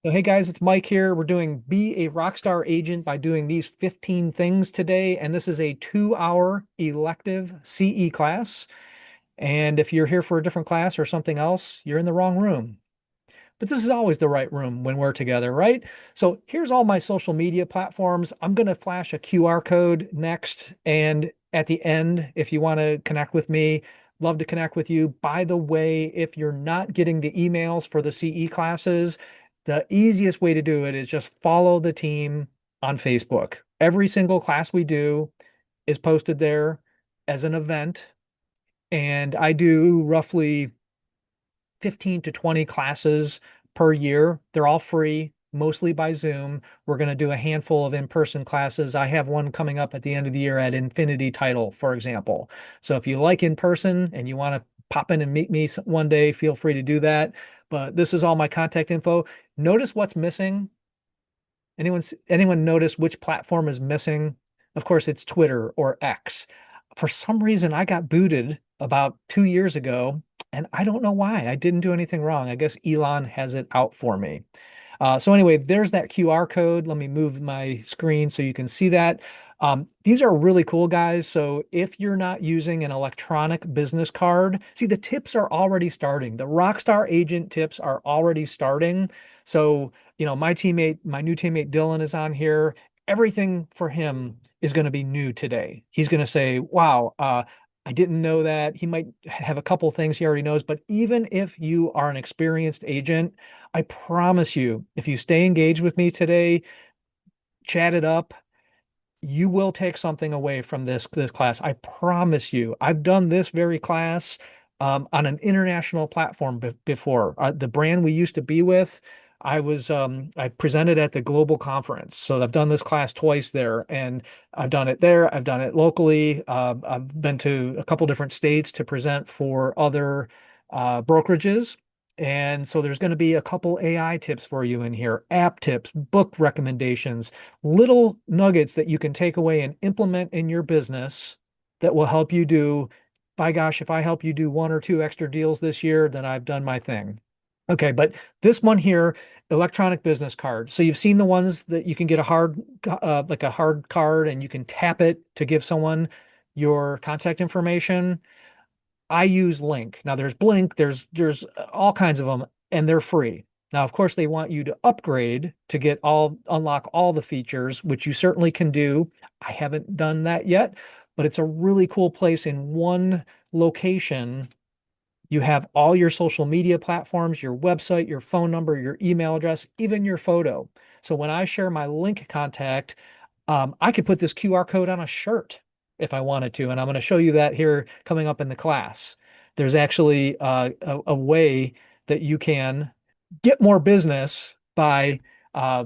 So, hey guys, it's Mike here. We're doing Be a Rockstar Agent by doing these 15 things today. And this is a 2 hour elective CE class. And if you're here for a different class or something else, you're in the wrong room. But this is always the right room when we're together, right? So here's all my social media platforms. I'm going to flash a QR code next. And at the end, if you want to connect with me, love to connect with you. By the way, if you're not getting the emails for the CE classes, the easiest way to do it is just follow the team on Facebook. Every single class we do is posted there as an event. And I do roughly 15 to 20 classes per year. They're all free, mostly by Zoom. We're going to do a handful of in-person classes. I have one coming up at the end of the year at Infinity Title, for example. So if you like in person and you want to pop in and meet me one day, feel free to do that. But this is all my contact info. Notice what's missing. Anyone notice which platform is missing? Of course, it's Twitter or X. For some reason, I got booted about 2 years ago, and I don't know why. I didn't do anything wrong. I guess Elon has it out for me. So anyway, there's that QR code. Let me move my screen so you can see that. These are really cool, guys. So if you're not using an electronic business card, see, the tips are already starting. The Rockstar agent tips are already starting. So, my new teammate Dylan is on here. Everything for him is going to be new today. He's going to say, wow, I didn't know that. He might have a couple things he already knows, but even if you are an experienced agent, I promise you, if you stay engaged with me today, chat it up, you will take something away from this class. I promise you. I've done this very class on an international platform before. The brand we used to be with, I presented at the global conference. So I've done this class twice there, and I've done it there. I've done it locally. I've been to a couple different states to present for other brokerages. And so there's going to be a couple AI tips for you in here, app tips, book recommendations, little nuggets that you can take away and implement in your business that will help you do, by gosh, if I help you do one or two extra deals this year, then I've done my thing. Okay, but this one here, electronic business card. So you've seen the ones that you can get like a hard card, and you can tap it to give someone your contact information. I use Link. Now there's Blink, there's all kinds of them, and they're free. Now, of course, they want you to upgrade to unlock all the features, which you certainly can do. I haven't done that yet, but it's a really cool place in one location. You have all your social media platforms, your website, your phone number, your email address, even your photo. So when I share my Link contact, I could put this QR code on a shirt if I wanted to, and I'm going to show you that here coming up in the class. There's actually a way that you can get more business by uh,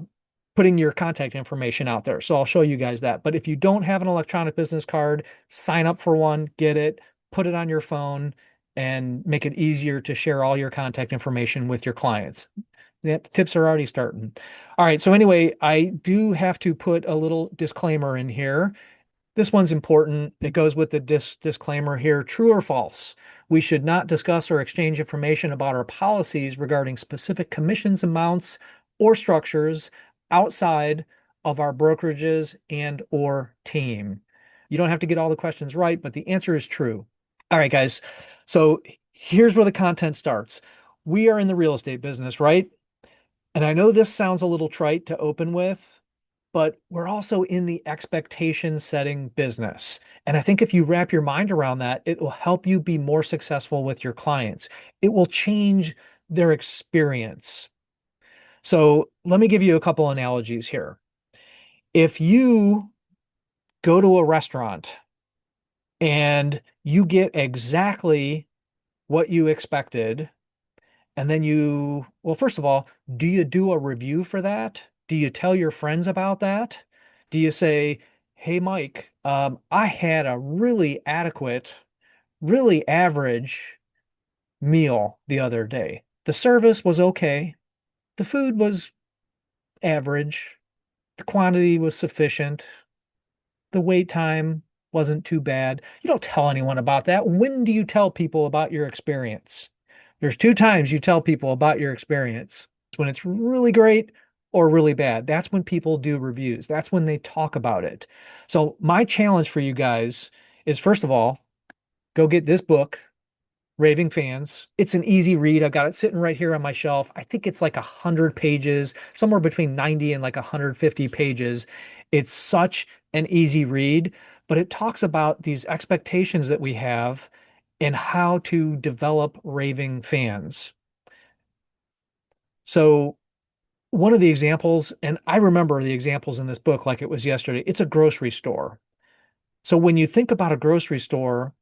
putting your contact information out there. So I'll show you guys that. But if you don't have an electronic business card, sign up for one, get it, put it on your phone, and make it easier to share all your contact information with your clients. The tips are already starting. All right. So anyway, I do have to put a little disclaimer in here. This one's important. It goes with the disclaimer here. True or false? We should not discuss or exchange information about our policies regarding specific commissions amounts or structures outside of our brokerages and or team. You don't have to get all the questions right, but the answer is true. All right, guys. So here's where the content starts. We are in the real estate business, right? And I know this sounds a little trite to open with, but we're also in the expectation setting business. And I think if you wrap your mind around that, it will help you be more successful with your clients. It will change their experience. So let me give you a couple analogies here. If you go to a restaurant and you get exactly what you expected, and then well, first of all, do you do a review for that? Do you tell your friends about that? Do you say, hey, Mike, I had a really adequate, really average meal the other day. The service was okay. The food was average. The quantity was sufficient. The wait time wasn't too bad. You don't tell anyone about that. When do you tell people about your experience? There's two times you tell people about your experience. when it's really great or really bad. That's when people do reviews. That's when they talk about it. So my challenge for you guys is, first of all, go get this book, Raving Fans. It's an easy read. I've got it sitting right here on my shelf. I think it's like 100 pages, somewhere between 90 and like 150 pages. It's such an easy read, but it talks about these expectations that we have and how to develop raving fans. So one of the examples, and I remember the examples in this book like it was yesterday, it's a grocery store. So when you think about a grocery store,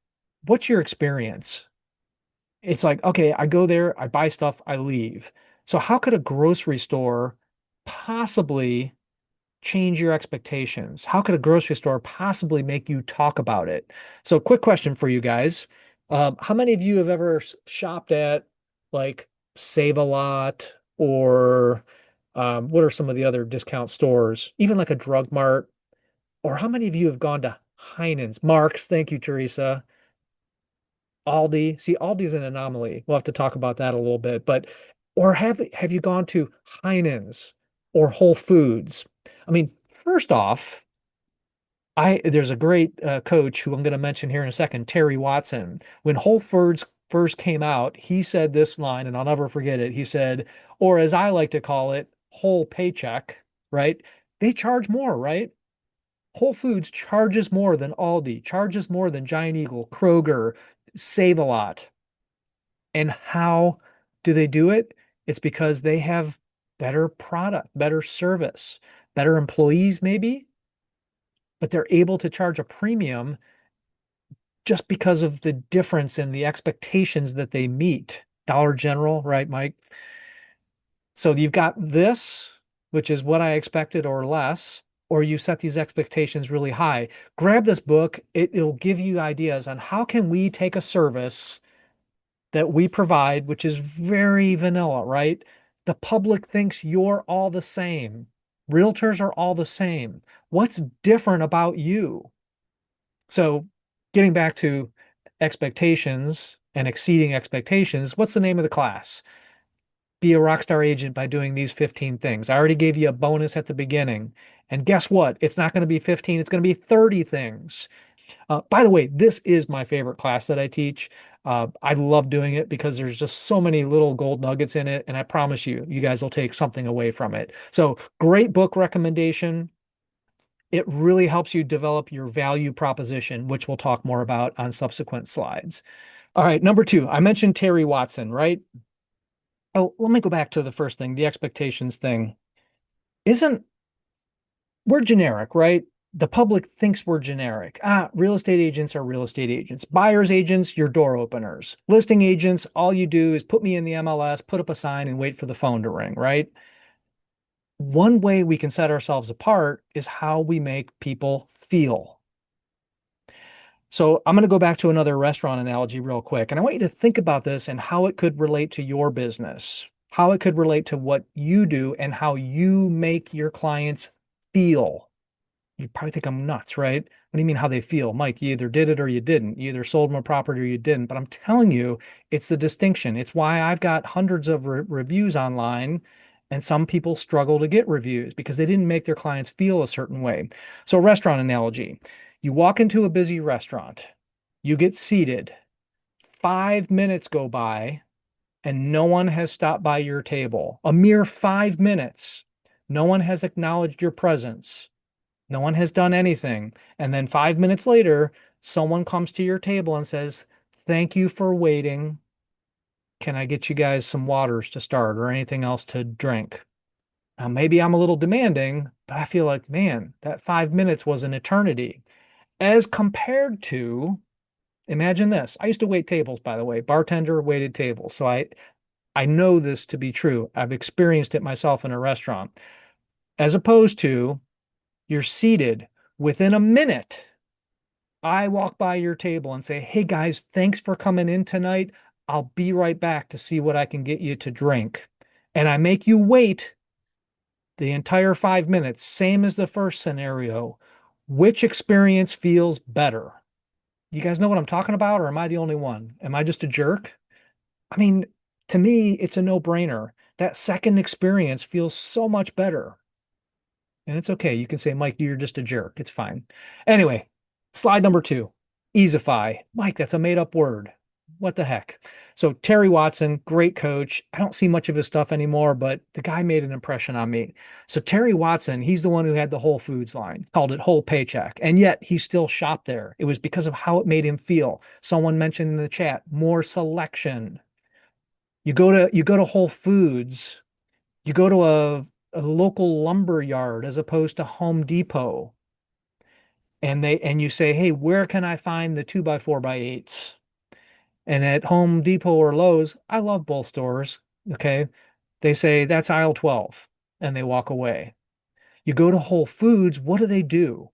what's your experience? It's like, okay, I go there, I buy stuff, I leave. So how could a grocery store possibly change your expectations? How could a grocery store possibly make you talk about it? So quick question for you guys. How many of you have ever shopped at like Save a Lot or what are some of the other discount stores, even like a Drug Mart? Or how many of you have gone to Heinen's, Mark's? Thank you, Teresa. Aldi. See, Aldi's an anomaly. We'll have to talk about that a little bit. But or have you gone to Heinen's or Whole Foods? I mean, first off, I there's a great coach who I'm going to mention here in a second, Terry Watson. When Whole Foods first came out, he said this line, and I'll never forget it. He said, or as I like to call it, whole paycheck, right? They charge more, right? Whole Foods charges more than Aldi, charges more than Giant Eagle, Kroger, Save a Lot. And how do they do it? It's because they have better product, better service, better employees, maybe, but they're able to charge a premium just because of the difference in the expectations that they meet. Dollar General, right, Mike? So you've got this, which is what I expected or less, or you set these expectations really high. Grab this book. It'll give you ideas on how can we take a service that we provide, which is very vanilla, right? The public thinks you're all the same. Realtors are all the same. What's different about you? So, getting back to expectations and exceeding expectations, what's the name of the class? Be a rockstar agent by doing these 15 things. I already gave you a bonus at the beginning. And guess what? It's not going to be 15, it's going to be 30 things. By the way, this is my favorite class that I teach. I love doing it because there's just so many little gold nuggets in it. And I promise you, you guys will take something away from it. So, great book recommendation. It really helps you develop your value proposition, which we'll talk more about on subsequent slides. All right, number two, I mentioned Terry Watson, right? Oh, let me go back to the first thing, the expectations thing. Isn't We're generic, right? The public thinks we're generic. Real estate agents are real estate agents. Buyer's agents, your door openers. Listing agents, all you do is put me in the MLS, put up a sign, and wait for the phone to ring, right? One way we can set ourselves apart is how we make people feel. So I'm going to go back to another restaurant analogy real quick. And I want you to think about this and how it could relate to your business, how it could relate to what you do and how you make your clients feel. You probably think I'm nuts, right? What do you mean how they feel? Mike, you either did it or you didn't. You either sold them a property or you didn't. But I'm telling you, it's the distinction. It's why I've got hundreds of reviews online, and some people struggle to get reviews because they didn't make their clients feel a certain way. So, restaurant analogy. You walk into a busy restaurant, you get seated, 5 minutes go by, and no one has stopped by your table. A mere 5 minutes. No one has acknowledged your presence. No one has done anything. And then 5 minutes later, someone comes to your table and says, "Thank you for waiting. Can I get you guys some waters to start or anything else to drink?" Now, maybe I'm a little demanding, but I feel like, man, that 5 minutes was an eternity. As compared to, imagine this. I used to wait tables, by the way, bartender waited tables. So I know this to be true. I've experienced it myself in a restaurant. As opposed to, you're seated within a minute. I walk by your table and say, "Hey guys, thanks for coming in tonight. I'll be right back to see what I can get you to drink." And I make you wait the entire 5 minutes, same as the first scenario. Which experience feels better? You guys know what I'm talking about, or am I the only one? Am I just a jerk? I mean, to me, it's a no-brainer. that second experience feels so much better. And it's okay. You can say, Mike, you're just a jerk. It's fine. Anyway, slide number two, Easify. Mike, that's a made up word. What the heck? So Terry Watson, great coach. I don't see much of his stuff anymore, but the guy made an impression on me. So Terry Watson, he's the one who had the Whole Foods line, called it Whole Paycheck. And yet he still shopped there. It was because of how it made him feel. Someone mentioned in the chat, more selection. You go to Whole Foods, you go to a local lumber yard as opposed to Home Depot, and you say, hey, where can I find the 2x4x8s? And at Home Depot or Lowe's, I love both stores. Okay. They say that's aisle 12 and they walk away. You go to Whole Foods, what do they do?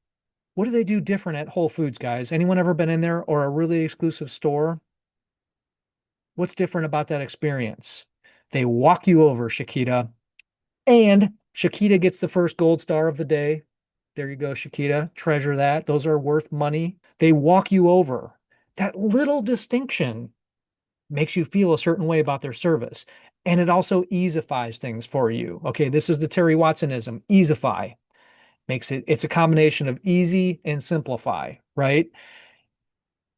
What do they do different at Whole Foods, guys? Anyone ever been in there or a really exclusive store? What's different about that experience? They walk you over, Shakita. And Shakita gets the first gold star of the day. There you go, Shakita. Treasure that. Those are worth money. They walk you over. That little distinction makes you feel a certain way about their service. And it also easifies things for you. Okay, this is the Terry Watsonism. Easify it's a combination of easy and simplify, right?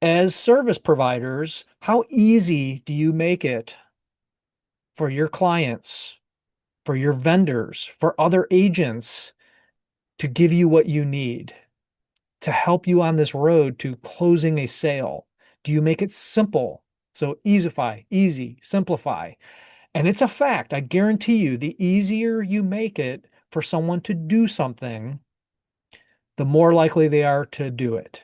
As service providers, how easy do you make it for your clients, for your vendors, for other agents to give you what you need, to help you on this road to closing a sale? Do you make it simple? So easify, easy, simplify. And it's a fact. I guarantee you, the easier you make it for someone to do something, the more likely they are to do it.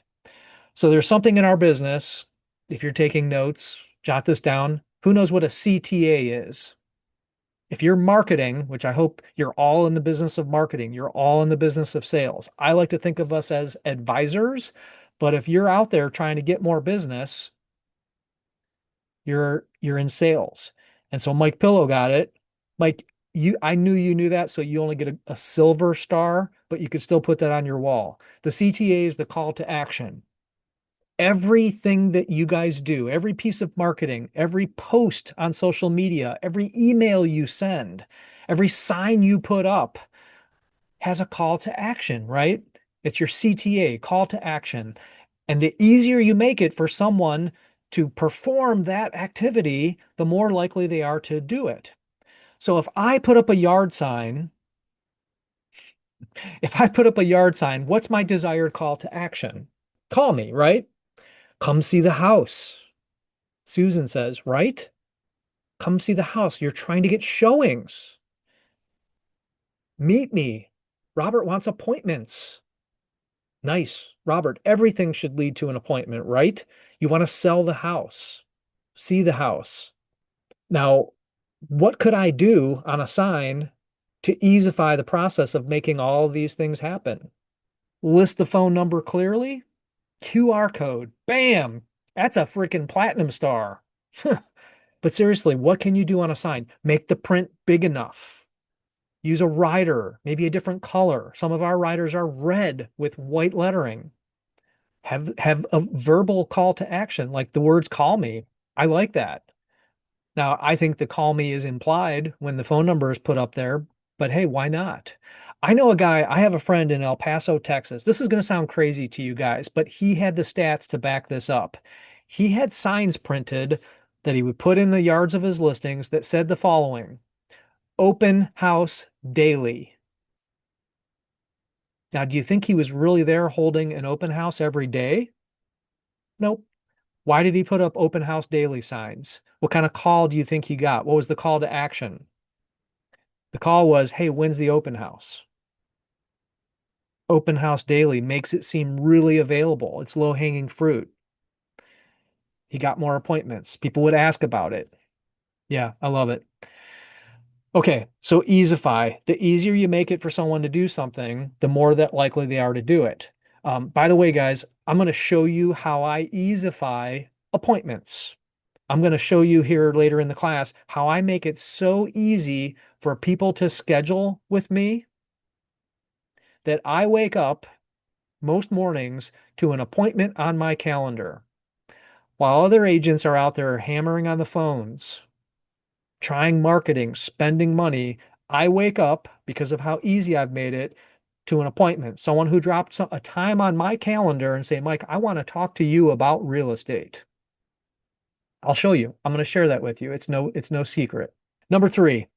So there's something in our business. If you're taking notes, jot this down. Who knows what a CTA is? If you're marketing, which I hope you're all in the business of marketing, you're all in the business of sales. I like to think of us as advisors, but if you're out there trying to get more business, you're in sales. And so Mike Pillow got it. Mike, I knew you knew that, so you only get a silver star, but you could still put that on your wall. The CTA is the call to action. Everything that you guys do, every piece of marketing, every post on social media, every email you send, every sign you put up has a call to action, right? It's your CTA, call to action. And the easier you make it for someone to perform that activity, the more likely they are to do it. So if I put up a yard sign, what's my desired call to action? Call me, right? Come see the house. Susan says, right? Come see the house. You're trying to get showings. Meet me. Robert wants appointments. Nice. Robert, everything should lead to an appointment, right? You want to sell the house, see the house. Now, what could I do on a sign to easify the process of making all of these things happen? List the phone number clearly, QR code, bam, that's a freaking platinum star. But seriously, what can you do on a sign? Make the print big enough. Use a rider, maybe a different color. Some of our riders are red with white lettering. Have a verbal call to action, like the words call me. I like that. Now, I think the call me is implied when the phone number is put up there, but hey, why not? I have a friend in El Paso, Texas. This is going to sound crazy to you guys, but he had the stats to back this up. He had signs printed that he would put in the yards of his listings that said the following: open house daily. Now, do you think he was really there holding an open house every day? Nope. Why did he put up open house daily signs? What kind of call do you think he got? What was the call to action? The call was, hey, when's the open house? Open house daily makes it seem really available. It's low hanging fruit. He got more appointments. People would ask about it. Yeah, I love it. Okay, so Easify. The easier you make it for someone to do something, the more that likely they are to do it. By the way, guys, I'm going to show you how I Easify appointments. I'm going to show you here later in the class how I make it so easy for people to schedule with me that I wake up most mornings to an appointment on my calendar while other agents are out there hammering on the phones, trying marketing, spending money. I wake up because of how easy I've made it to an appointment. Someone who dropped a time on my calendar and say, Mike, I want to talk to you about real estate. I'll show you. I'm going to share that with you. It's no secret. Number three,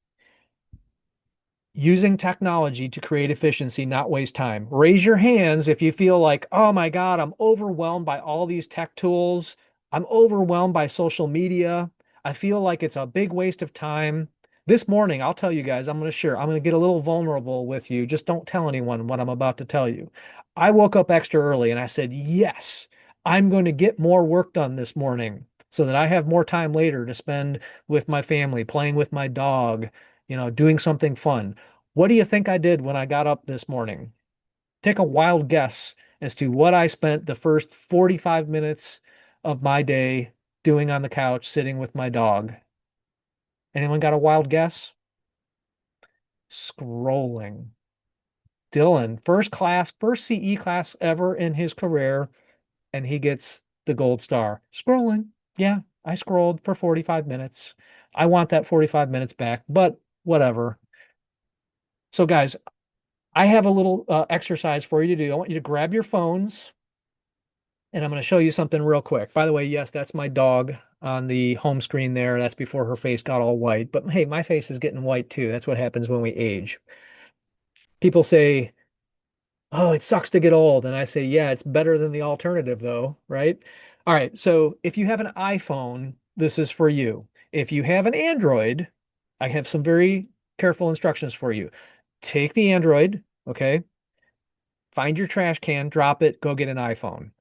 using technology to create efficiency, not waste time. Raise your hands if you feel like, oh my God, I'm overwhelmed by all these tech tools. I'm overwhelmed by social media. I feel like it's a big waste of time. This morning, I'll tell you guys, I'm going to share, I'm going to get a little vulnerable with you. Just don't tell anyone what I'm about to tell you. I woke up extra early and I said, yes, I'm going to get more work done this morning so that I have more time later to spend with my family, playing with my dog, doing something fun. What do you think I did when I got up this morning? Take a wild guess as to what I spent the first 45 minutes of my day doing on the couch, sitting with my dog. Anyone got a wild guess? Scrolling. Dylan, first CE class ever in his career, and he gets the gold star. Scrolling. Yeah, I scrolled for 45 minutes. I want that 45 minutes back, but whatever. So, guys, I have a little exercise for you to do. I want you to grab your phones and I'm going to show you something real quick. By the way, yes, that's my dog on the home screen there. That's before her face got all white. But hey, my face is getting white too. That's what happens when we age. People say, oh, it sucks to get old. And I say, yeah, it's better than the alternative though, right? All right. So if you have an iPhone, this is for you. If you have an Android, I have some very careful instructions for you. Take the Android, okay? Find your trash can, drop it, go get an iPhone.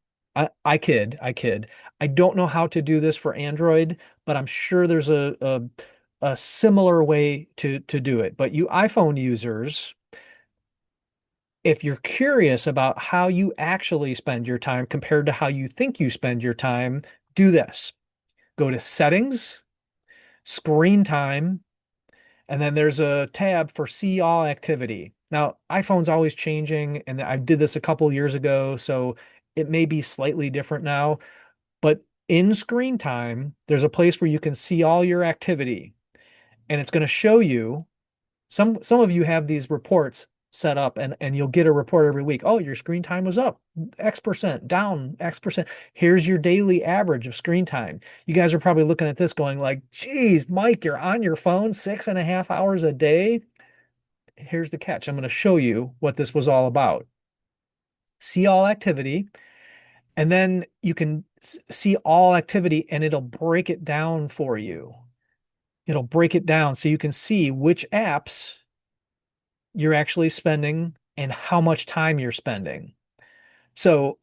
I kid, I kid. I don't know how to do this for Android, but I'm sure there's a similar way to do it. But you iPhone users, if you're curious about how you actually spend your time compared to how you think you spend your time, do this. Go to settings, screen time, and then there's a tab for see all activity. Now, iPhone's always changing, and I did this a couple years ago, so it may be slightly different now. But in screen time, there's a place where you can see all your activity, and it's going to show you. Some of you have these reports set up, and you'll get a report every week. Oh, your screen time was up X percent, down X percent. Here's your daily average of screen time. You guys are probably looking at this going like, geez, Mike, you're on your phone 6.5 hours a day. Here's the catch. I'm going to show you what this was all about. See all activity, and then you can see all activity and it'll break it down for you. It'll break it down so you can see which apps you're actually spending and how much time you're spending. So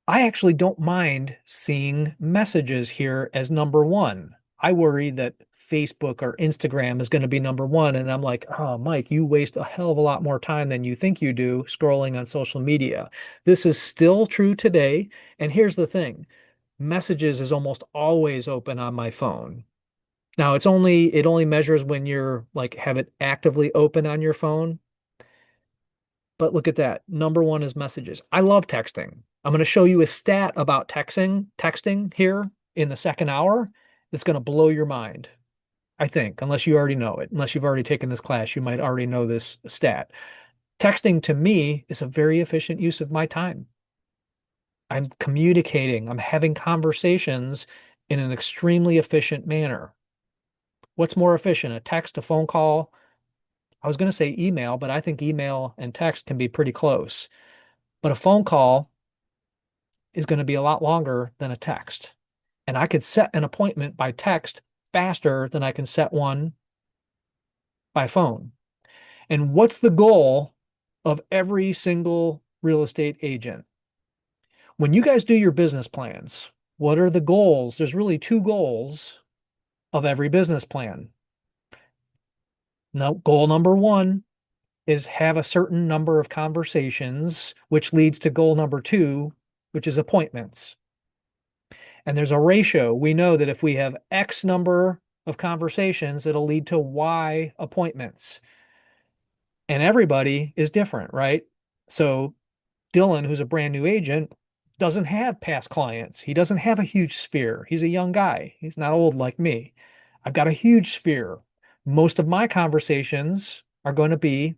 I actually don't mind seeing messages here as number one. I worry that Facebook or Instagram is going to be number one. And I'm like, oh, Mike, you waste a hell of a lot more time than you think you do scrolling on social media. This is still true today. And here's the thing, messages is almost always open on my phone. Now it only measures when you're like have it actively open on your phone. But look at that. Number one is messages. I love texting. I'm going to show you a stat about texting here in the second hour that's going to blow your mind. I think, unless you already know it, unless you've already taken this class, you might already know this stat. Texting to me is a very efficient use of my time. I'm communicating, I'm having conversations in an extremely efficient manner. What's more efficient, a text, a phone call? I was going to say email, but I think email and text can be pretty close. But a phone call is going to be a lot longer than a text. And I could set an appointment by text faster than I can set one by phone. And what's the goal of every single real estate agent? When you guys do your business plans, what are the goals? There's really two goals of every business plan. Now, goal number one is have a certain number of conversations, which leads to goal number two, which is appointments. And there's a ratio. We know that if we have X number of conversations, it'll lead to Y appointments. And everybody is different, right? So Dylan, who's a brand new agent, doesn't have past clients. He doesn't have a huge sphere. He's a young guy. He's not old like me. I've got a huge sphere. Most of my conversations are going to be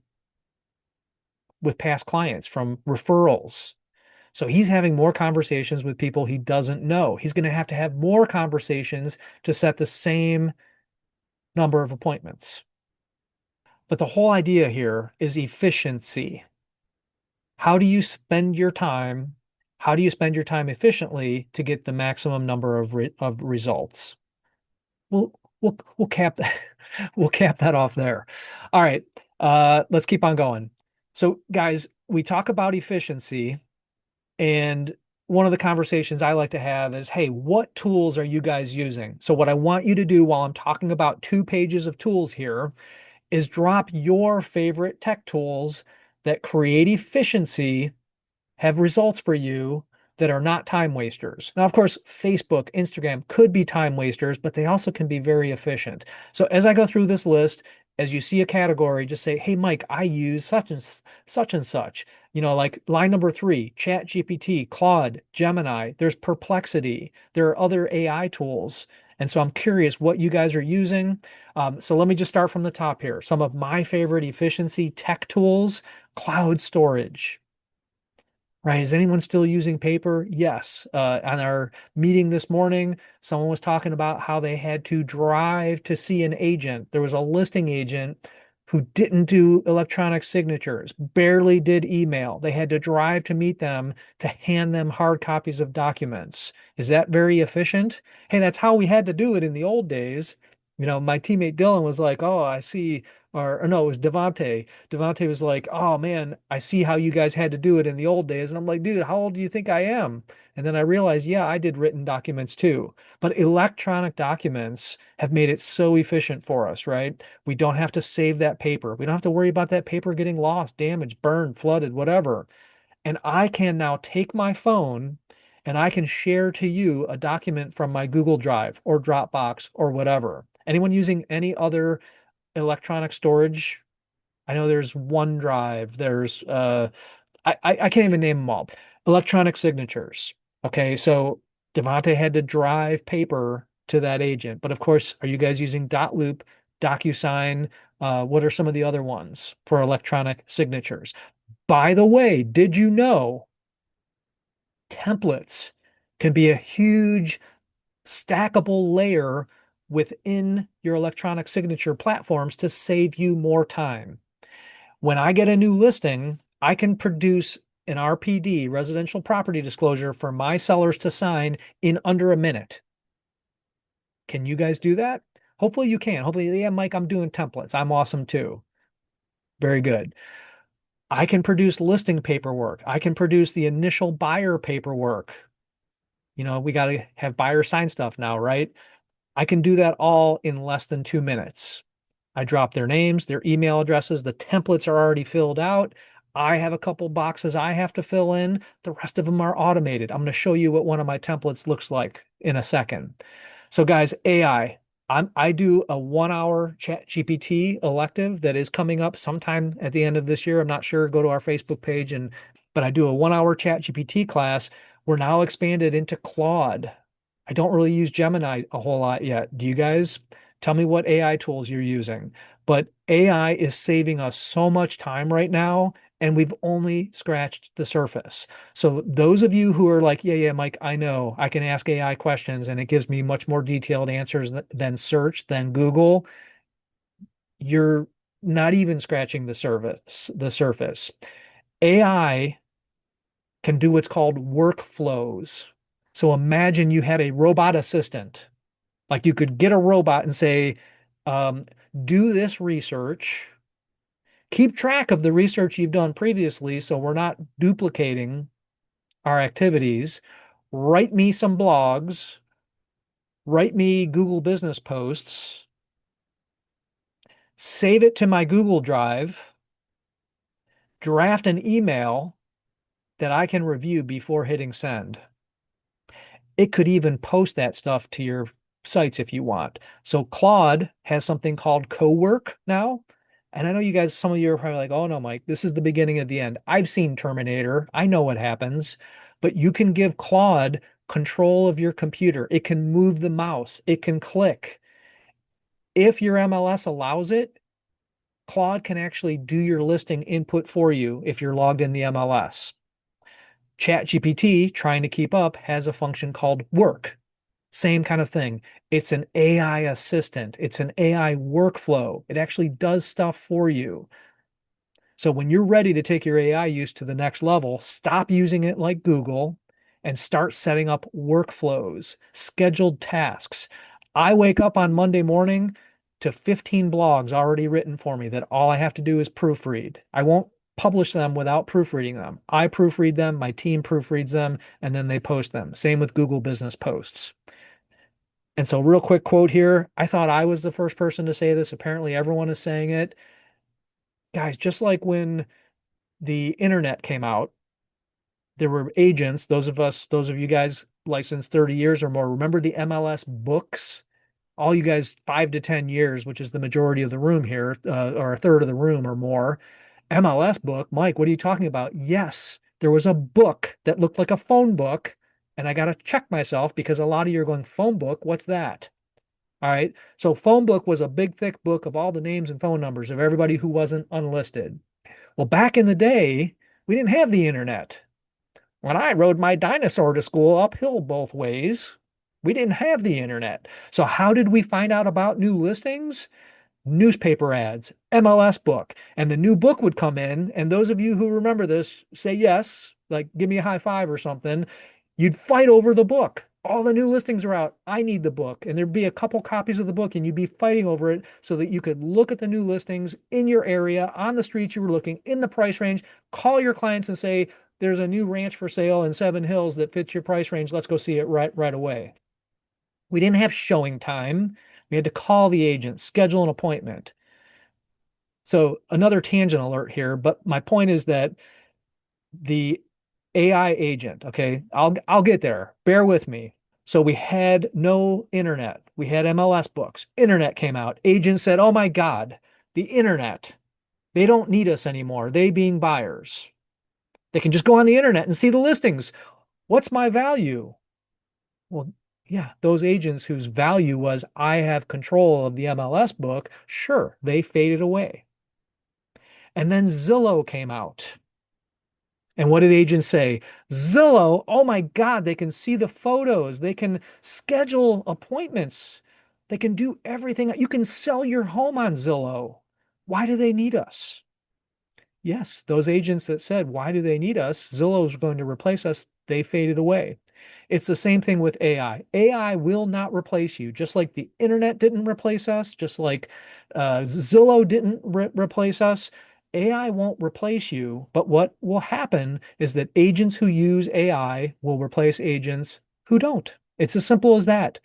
with past clients from referrals. So he's having more conversations with people he doesn't know. He's going to have more conversations to set the same number of appointments. But the whole idea here is efficiency. How do you spend your time? How do you spend your time efficiently to get the maximum number of results? We'll we'll cap that we'll cap that off there. All right. Let's keep on going. So guys, we talk about efficiency, and one of the conversations I like to have is, hey, what tools are you guys using? So what I want you to do while I'm talking about 2 pages of tools here is drop your favorite tech tools that create efficiency, have results for you that are not time wasters. Now, of course, Facebook, Instagram could be time wasters, but they also can be very efficient. So as I go through this list, as you see a category, just say, hey, Mike, I use such and such and such. Like line number 3, Chat GPT, Claude, Gemini, there's Perplexity, there are other AI tools. And so I'm curious what you guys are using. So let me just start from the top here. Some of my favorite efficiency tech tools: cloud storage. Right. Is anyone still using paper? Yes. On our meeting this morning, someone was talking about how they had to drive to see an agent. There was a listing agent who didn't do electronic signatures, barely did email. They had to drive to meet them to hand them hard copies of documents. Is that very efficient? Hey, that's how we had to do it in the old days. My teammate Dylan was like, "Oh, I see," or no, it was Devante. Devante was like, "Oh man, I see how you guys had to do it in the old days." And I'm like, "Dude, how old do you think I am?" And then I realized, yeah, I did written documents too. But electronic documents have made it so efficient for us, right? We don't have to save that paper. We don't have to worry about that paper getting lost, damaged, burned, flooded, whatever. And I can now take my phone and I can share to you a document from my Google Drive or Dropbox or whatever. Anyone using any other electronic storage? I know there's OneDrive, there's I can't even name them all. Electronic signatures. Okay, so Devonte had to drive paper to that agent. But of course, are you guys using Dotloop, DocuSign? What are some of the other ones for electronic signatures? By the way, did you know templates can be a huge stackable layer within your electronic signature platforms to save you more time? When I get a new listing, I can produce an RPD, residential property disclosure, for my sellers to sign in under a minute. Can you guys do that? Hopefully you can. Hopefully, yeah, Mike, I'm doing templates. I'm awesome too. Very good. I can produce listing paperwork. I can produce the initial buyer paperwork. We got to have buyer sign stuff now, right? I can do that all in less than 2 minutes. I drop their names, their email addresses. The templates are already filled out. I have a couple boxes I have to fill in. The rest of them are automated. I'm going to show you what one of my templates looks like in a second. So guys, AI. I do a 1 hour Chat GPT elective that is coming up sometime at the end of this year. I'm not sure. Go to our Facebook page, but I do a 1 hour Chat GPT class. We're now expanded into Claude. I don't really use Gemini a whole lot yet. Do you guys? Tell me what AI tools you're using. But AI is saving us so much time right now, and we've only scratched the surface. So those of you who are like, yeah, yeah, Mike, I know I can ask AI questions and it gives me much more detailed answers than search, than Google, you're not even scratching the surface. AI can do what's called workflows. So imagine you had a robot assistant. Like you could get a robot and say, um, do this research, keep track of the research you've done previously so we're not duplicating our activities, write me some blogs, write me Google business posts, save it to my Google Drive, draft an email that I can review before hitting send. It could even post that stuff to your sites if you want. So Claude has something called Cowork now. And I know you guys, some of you are probably like, oh no, Mike, this is the beginning of the end. I've seen Terminator. I know what happens. But you can give Claude control of your computer. It can move the mouse. It can click. If your MLS allows it, Claude can actually do your listing input for you if you're logged in the MLS. ChatGPT, trying to keep up, has a function called work. Same kind of thing. It's an AI assistant. It's an AI workflow. It actually does stuff for you. So when you're ready to take your AI use to the next level, stop using it like Google and start setting up workflows, scheduled tasks. I wake up on Monday morning to 15 blogs already written for me that all I have to do is proofread. I won't publish them without proofreading them. I proofread them, my team proofreads them, and then they post them. Same with Google Business Posts. And so, real quick quote here. I thought I was the first person to say this. Apparently, everyone is saying it. Guys, just like when the internet came out, there were agents, those of you guys licensed 30 years or more, remember the MLS books? All you guys 5 to 10 years, which is the majority of the room here, or a third of the room or more. MLS book, Mike, what are you talking about? Yes, there was a book that looked like a phone book, and I got to check myself because a lot of you are going, phone book, what's that? All right. So phone book was a big, thick book of all the names and phone numbers of everybody who wasn't unlisted. Well, back in the day, we didn't have the internet. When I rode my dinosaur to school uphill both ways, we didn't have the internet. So how did we find out about new listings? Newspaper ads, MLS book, and the new book would come in. And those of you who remember this say yes, like give me a high five or something. You'd fight over the book. All the new listings are out. I need the book. And there'd be a couple copies of the book, and you'd be fighting over it so that you could look at the new listings in your area, on the streets you were looking, in the price range, call your clients and say, there's a new ranch for sale in Seven Hills that fits your price range. Let's go see it right away. We didn't have showing time. We had to call the agent, schedule an appointment. So another tangent alert here, but my point is that the AI agent, okay, I'll get there. Bear with me. So we had no internet. We had MLS books. Internet came out. Agent said, "Oh my God, the internet. They don't need us anymore. They being buyers. They can just go on the internet and see the listings. What's my value?" Well, yeah, those agents whose value was I have control of the MLS book, sure, they faded away. And then Zillow came out. And what did agents say? Zillow, oh my God, they can see the photos. They can schedule appointments. They can do everything. You can sell your home on Zillow. Why do they need us? Yes, those agents that said, why do they need us? Zillow's going to replace us. They faded away. It's the same thing with AI. AI will not replace you, just like the internet didn't replace us, just like Zillow didn't replace us. AI won't replace you, but what will happen is that agents who use AI will replace agents who don't. It's as simple as that.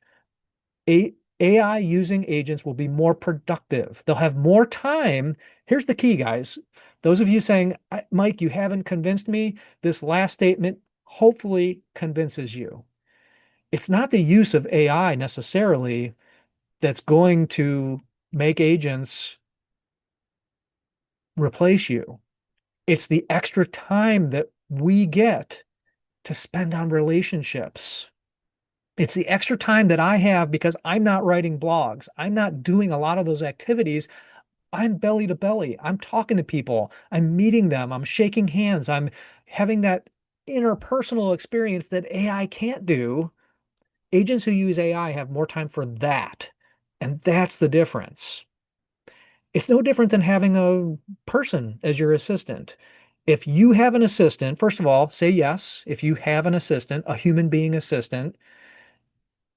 AI using agents will be more productive. They'll have more time. Here's the key, guys. Those of you saying, Mike, you haven't convinced me, this last statement hopefully convinces you. It's not the use of AI necessarily that's going to make agents replace you. It's the extra time that we get to spend on relationships. It's the extra time that I have because I'm not writing blogs. I'm not doing a lot of those activities. I'm belly to belly. I'm talking to people. I'm meeting them. I'm shaking hands. I'm having that interpersonal experience that AI can't do. Agents who use AI have more time for that. And that's the difference. It's no different than having a person as your assistant. If you have an assistant, first of all, say yes. If you have an assistant, a human being assistant,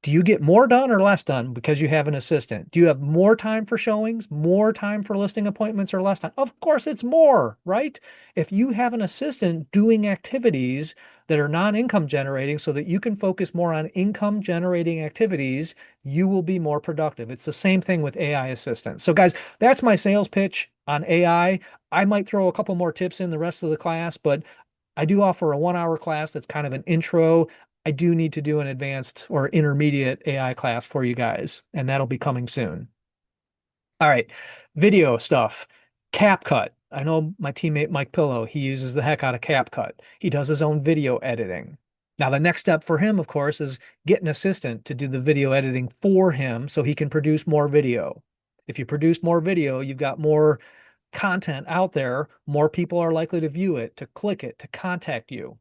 do you get more done or less done because you have an assistant? Do you have more time for showings, more time for listing appointments, or less time? Of course, it's more, right? If you have an assistant doing activities that are non-income generating so that you can focus more on income generating activities, you will be more productive. It's the same thing with AI assistants. So guys, that's my sales pitch on AI. I might throw a couple more tips in the rest of the class, but I do offer a 1 hour class that's kind of an intro. I do need to do an advanced or intermediate AI class for you guys, and that'll be coming soon. All right, video stuff. CapCut. I know my teammate Mike Pillow, he uses the heck out of CapCut. He does his own video editing. Now, the next step for him, of course, is get an assistant to do the video editing for him so he can produce more video. If you produce more video, you've got more content out there, more people are likely to view it, to click it, to contact you.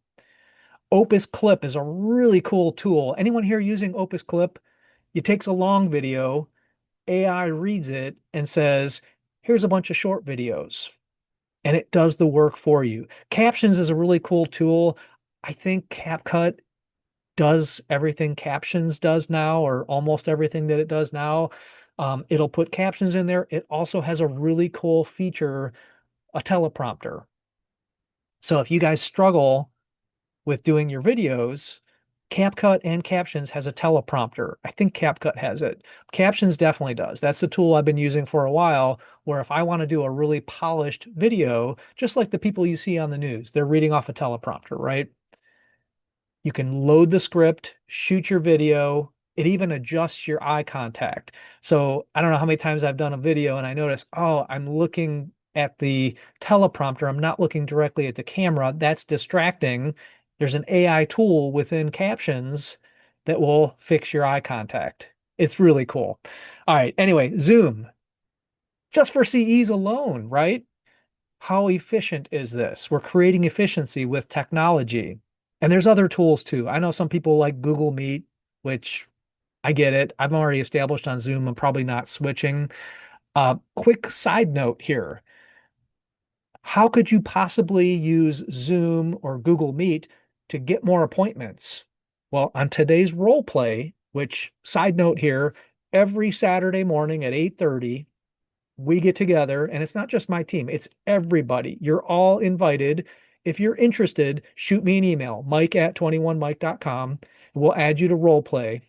Opus Clip is a really cool tool. Anyone here using Opus Clip? It takes a long video, AI reads it and says, here's a bunch of short videos, and it does the work for you. Captions is a really cool tool. I think CapCut does everything Captions does now, or almost everything that it does now. It'll put captions in there. It also has a really cool feature, a teleprompter. So if you guys struggle with doing your videos, CapCut and Captions has a teleprompter. I think CapCut has it. Captions definitely does. That's the tool I've been using for a while, where if I want to do a really polished video, just like the people you see on the news, they're reading off a teleprompter, right? You can load the script, shoot your video. It even adjusts your eye contact. So I don't know how many times I've done a video and I notice, oh, I'm looking at the teleprompter. I'm not looking directly at the camera. That's distracting. There's an AI tool within Captions that will fix your eye contact. It's really cool. All right. Anyway, Zoom, just for CEs alone, right? How efficient is this? We're creating efficiency with technology. And there's other tools too. I know some people like Google Meet, which I get it. I'm already established on Zoom. I'm probably not switching. Quick side note here. How could you possibly use Zoom or Google Meet to get more appointments? Well, on today's role play, which side note here, every Saturday morning at 8:30, we get together, and it's not just my team, it's everybody. You're all invited. If you're interested, shoot me an email, mike@21mike.com. We'll add you to role play.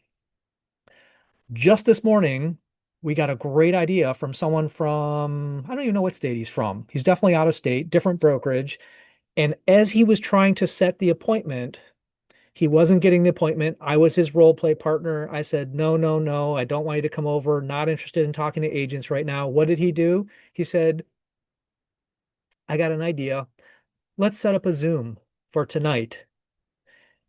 Just this morning, we got a great idea from someone from, I don't even know what state he's from. He's definitely out of state, different brokerage. And as he was trying to set the appointment, he wasn't getting the appointment. I was his role play partner. I said, no, no, no, I don't want you to come over. Not interested in talking to agents right now. What did he do? He said, I got an idea. Let's set up a Zoom for tonight.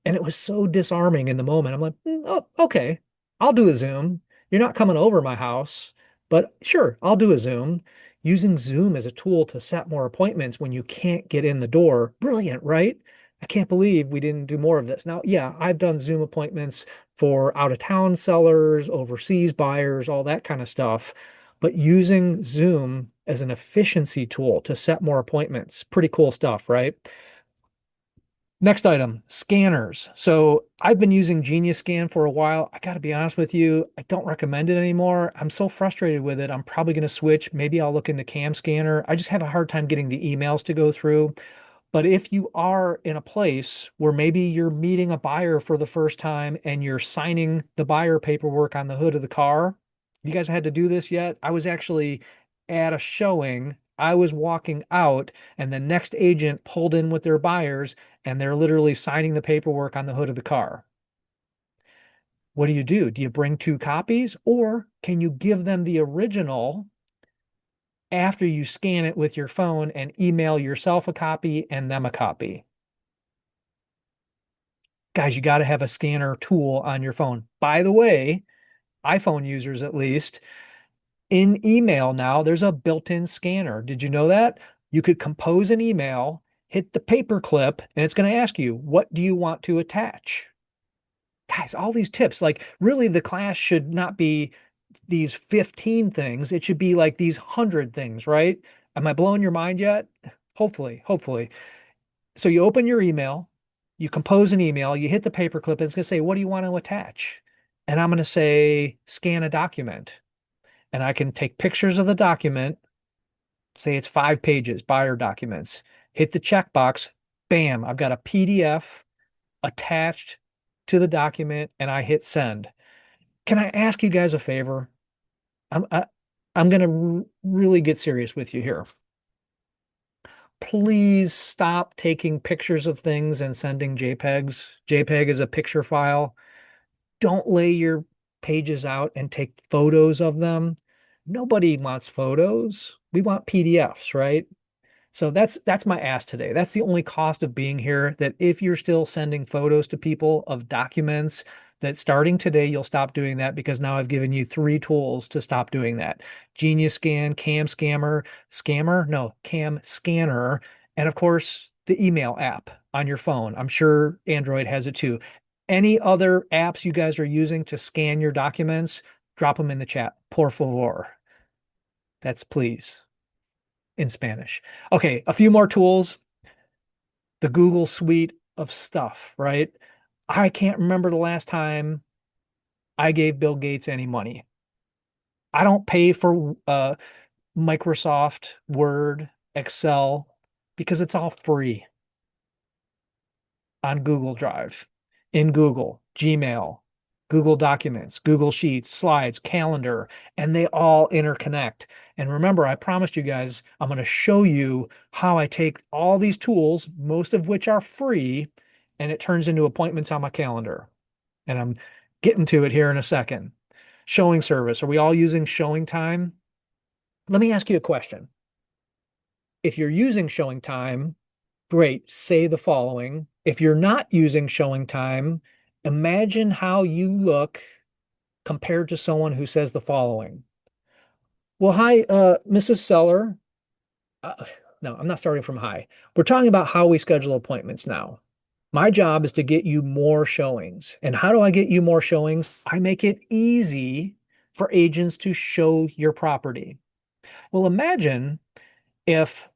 And it was so disarming in the moment. I'm like, oh, okay, I'll do a Zoom. You're not coming over my house, but sure, I'll do a Zoom. Using Zoom as a tool to set more appointments when you can't get in the door. Brilliant, right? I can't believe we didn't do more of this. Now, yeah, I've done Zoom appointments for out of town sellers, overseas buyers, all that kind of stuff. But using Zoom as an efficiency tool to set more appointments, pretty cool stuff, right? Next item, scanners. So I've been using Genius Scan for a while. I got to be honest with you, I don't recommend it anymore. I'm so frustrated with it. I'm probably going to switch. Maybe I'll look into Cam Scanner. I just have a hard time getting the emails to go through. But if you are in a place where maybe you're meeting a buyer for the first time and you're signing the buyer paperwork on the hood of the car, you guys had to do this yet? I was actually at a showing. I was walking out, and the next agent pulled in with their buyers, and they're literally signing the paperwork on the hood of the car. What do? Do you bring two copies, or can you give them the original after you scan it with your phone and email yourself a copy and them a copy? Guys, you got to have a scanner tool on your phone. By the way, iPhone users at least, in email now, there's a built-in scanner. Did you know that? You could compose an email, hit the paper clip, and it's going to ask you, what do you want to attach? Guys, all these tips, like really the class should not be these 15 things. It should be like these 100 things, right? Am I blowing your mind yet? Hopefully, hopefully. So you open your email, you compose an email, you hit the paperclip, and it's going to say, what do you want to attach? And I'm going to say, scan a document. And I can take pictures of the document, say it's 5 pages, buyer documents, hit the checkbox, bam, I've got a PDF attached to the document, and I hit send. Can I ask you guys a favor? I'm going to really get serious with you here. Please stop taking pictures of things and sending JPEGs. JPEG is a picture file. Don't lay your pages out and take photos of them. Nobody wants photos. We want PDFs, right? So that's my ask today. That's the only cost of being here, that if you're still sending photos to people of documents, that starting today, you'll stop doing that because now I've given you three tools to stop doing that. Genius Scan, Cam Scammer, Scammer, no, Cam Scanner, and of course, the email app on your phone. I'm sure Android has it too. Any other apps you guys are using to scan your documents, drop them in the chat. Por favor. That's please in Spanish. Okay, a few more tools. The Google suite of stuff, right? I can't remember the last time I gave Bill Gates any money. I don't pay for Microsoft Word, Excel, because it's all free on Google Drive, in Google, Gmail, Google Documents, Google Sheets, Slides, Calendar, and they all interconnect. And remember, I promised you guys I'm going to show you how I take all these tools, most of which are free, and it turns into appointments on my calendar. And I'm getting to it here in a second. Showing service. Are we all using showing time? Let me ask you a question. If you're using showing time, great, say the following. If you're not using showing time, imagine how you look compared to someone who says the following. Well, hi, Mrs. Seller. Uh, no, I'm not starting from high. We're talking about how we schedule appointments now. My job is to get you more showings. And how do I get you more showings? I make it easy for agents to show your property. Well, imagine if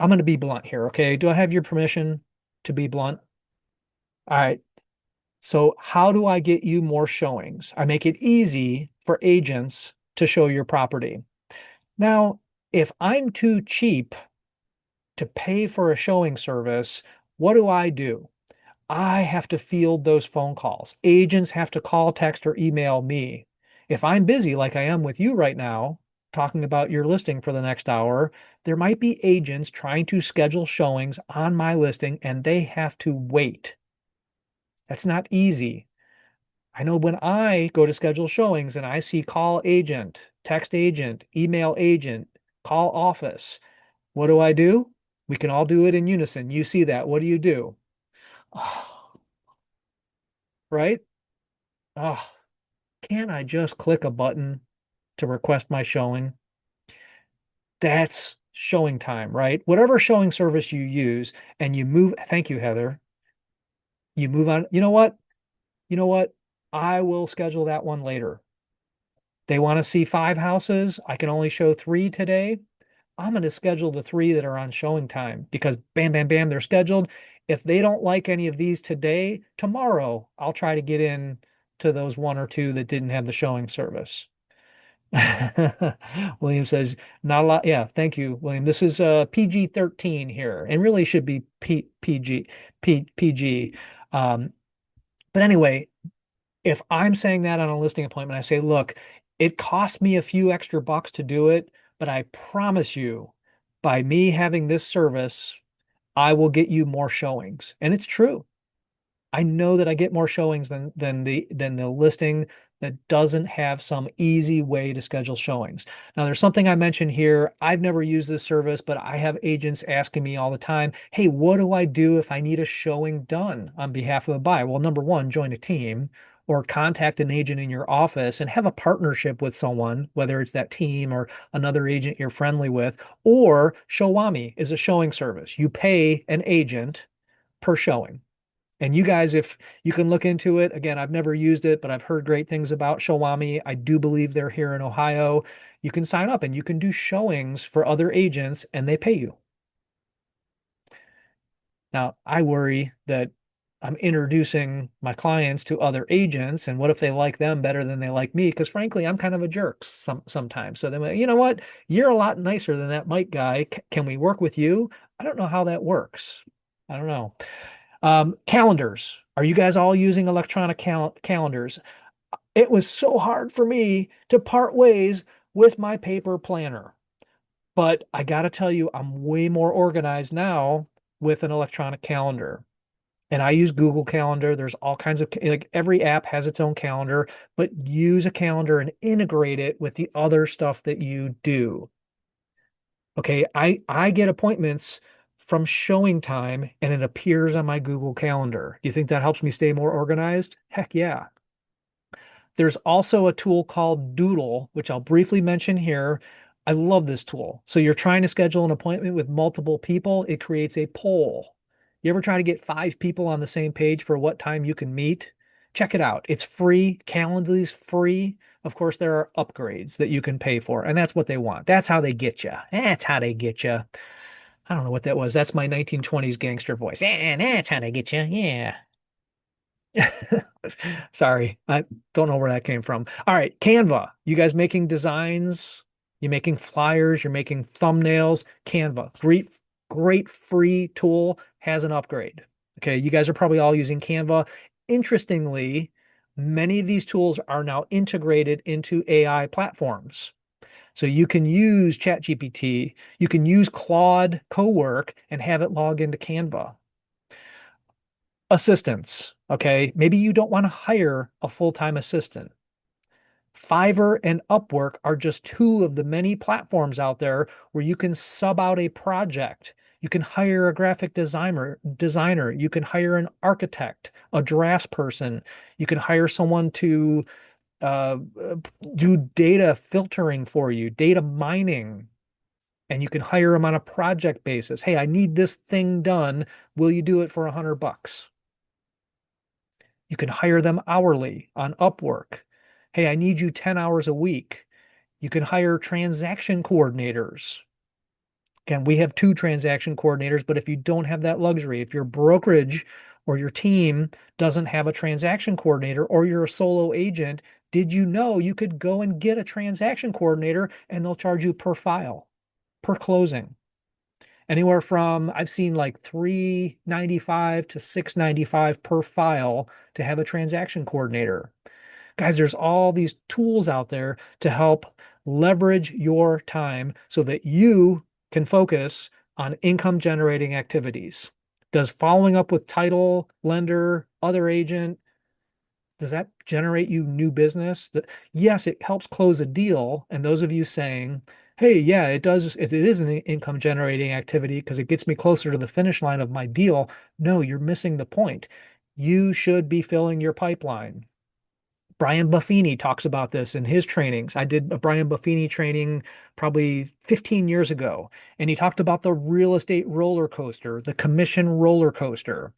I'm going to be blunt here, okay? Do I have your permission to be blunt? All right. So, how do I get you more showings? I make it easy for agents to show your property. Now, if I'm too cheap to pay for a showing service, what do? I have to field those phone calls. Agents have to call, text, or email me. If I'm busy, like I am with you right now, talking about your listing for the next hour, there might be agents trying to schedule showings on my listing and they have to wait. That's not easy. I know when I go to schedule showings and I see call agent, text agent, email agent, call office, what do? We can all do it in unison. You see that. What do you do? Oh, right? Oh, can't I just click a button to request my showing? That's showing time, right? Whatever showing service you use and you move, thank you, Heather. You move on. You know what? You know what? I will schedule that one later. They want to see five houses. I can only show three today. I'm going to schedule the three that are on showing time because bam, bam, bam, they're scheduled. If they don't like any of these today, tomorrow I'll try to get in to those one or two that didn't have the showing service. William says, not a lot. Yeah, thank you, William. This is PG-13 here and really should be PG. Um, but anyway, if I'm saying that on a listing appointment, I say, look, it cost me a few extra bucks to do it, but I promise you, by me having this service, I will get you more showings. And it's true. I know that I get more showings than the listing that doesn't have some easy way to schedule showings. Now, there's something I mentioned here. I've never used this service, but I have agents asking me all the time, hey, what do I do if I need a showing done on behalf of a buyer? Well, number one, join a team or contact an agent in your office and have a partnership with someone, whether it's that team or another agent you're friendly with, or Showami is a showing service. You pay an agent per showing. And you guys, if you can look into it, again, I've never used it, but I've heard great things about Showami. I do believe they're here in Ohio. You can sign up and you can do showings for other agents and they pay you. Now, I worry that I'm introducing my clients to other agents, and what if they like them better than they like me? Because frankly, I'm kind of a jerk sometimes. So they, you know what? You're a lot nicer than that Mike guy. Can we work with you? I don't know how that works. I don't know. Calendars. Are you guys all using electronic calendars? It was so hard for me to part ways with my paper planner. But I got to tell you, I'm way more organized now with an electronic calendar. And I use Google Calendar. There's all kinds of, like every app has its own calendar, but use a calendar and integrate it with the other stuff that you do. Okay, I get appointments from showing time and it appears on my Google Calendar. Do you think that helps me stay more organized? Heck yeah. There's also a tool called Doodle, which I'll briefly mention here. I love this tool. So you're trying to schedule an appointment with multiple people, it creates a poll. You ever try to get 5 people on the same page for what time you can meet? Check it out. It's free. Calendly's free. Of course, there are upgrades that you can pay for, and that's what they want. That's how they get you. That's how they get you. I don't know what that was. That's my 1920s gangster voice. And that's how they get you. Yeah. Sorry, I don't know where that came from. All right, Canva. You guys making designs? You making flyers? You're making thumbnails? Canva, great free tool, has an upgrade. Okay, you guys are probably all using Canva. Interestingly, many of these tools are now integrated into AI platforms. So you can use ChatGPT, you can use Claude Cowork and have it log into Canva. Assistants. Okay. Maybe you don't want to hire a full-time assistant. Fiverr and Upwork are just two of the many platforms out there where you can sub out a project. You can hire a graphic designer. You can hire an architect, a draftsperson. You can hire someone to uh, do data filtering for you, data mining, and you can hire them on a project basis. Hey, I need this thing done. Will you do it for $100? You can hire them hourly on Upwork. Hey, I need you 10 hours a week. You can hire transaction coordinators. Again, we have 2 transaction coordinators, but if you don't have that luxury, if your brokerage or your team doesn't have a transaction coordinator or you're a solo agent, did you know you could go and get a transaction coordinator and they'll charge you per file, per closing? Anywhere from I've seen like 395 to 695 per file to have a transaction coordinator. Guys, there's all these tools out there to help leverage your time so that you can focus on income generating activities. Does following up with title, lender, other agent, does that generate you new business? Yes, it helps close a deal. And those of you saying, hey, yeah, it does, it is an income generating activity because it gets me closer to the finish line of my deal. No, you're missing the point. You should be filling your pipeline. Brian Buffini talks about this in his trainings. I did a Brian Buffini training probably 15 years ago, and he talked about the real estate roller coaster, the commission roller coaster.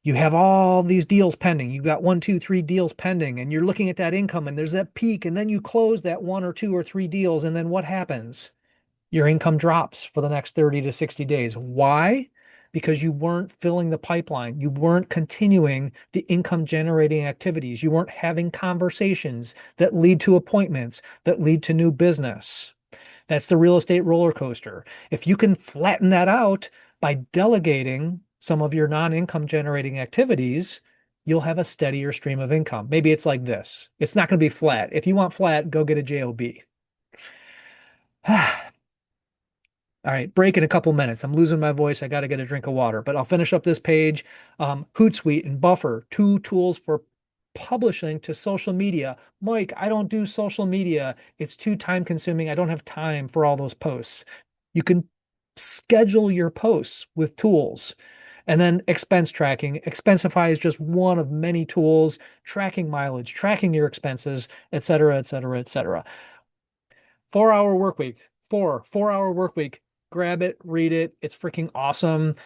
You have all these deals pending. You've got 1, 2, 3 deals pending, and you're looking at that income, and there's that peak, and then you close that 1 or 2 or 3 deals, and then what happens? Your income drops for the next 30 to 60 days. Why? Because you weren't filling the pipeline. You weren't continuing the income generating activities. You weren't having conversations that lead to appointments, that lead to new business. That's the real estate roller coaster. If you can flatten that out by delegating some of your non-income generating activities, you'll have a steadier stream of income. Maybe it's like this. It's not going to be flat. If you want flat, go get a job. All right, break in a couple minutes. I'm losing my voice. I got to get a drink of water, but I'll finish up this page. Hootsuite and Buffer, 2 tools for publishing to social media. Mike, I don't do social media. It's too time consuming. I don't have time for all those posts. You can schedule your posts with tools. And then expense tracking. Expensify is just one of many tools, tracking mileage, tracking your expenses, et cetera, et cetera, et cetera. 4 hour work week, 4 hour work week. Grab it, read it. It's freaking awesome.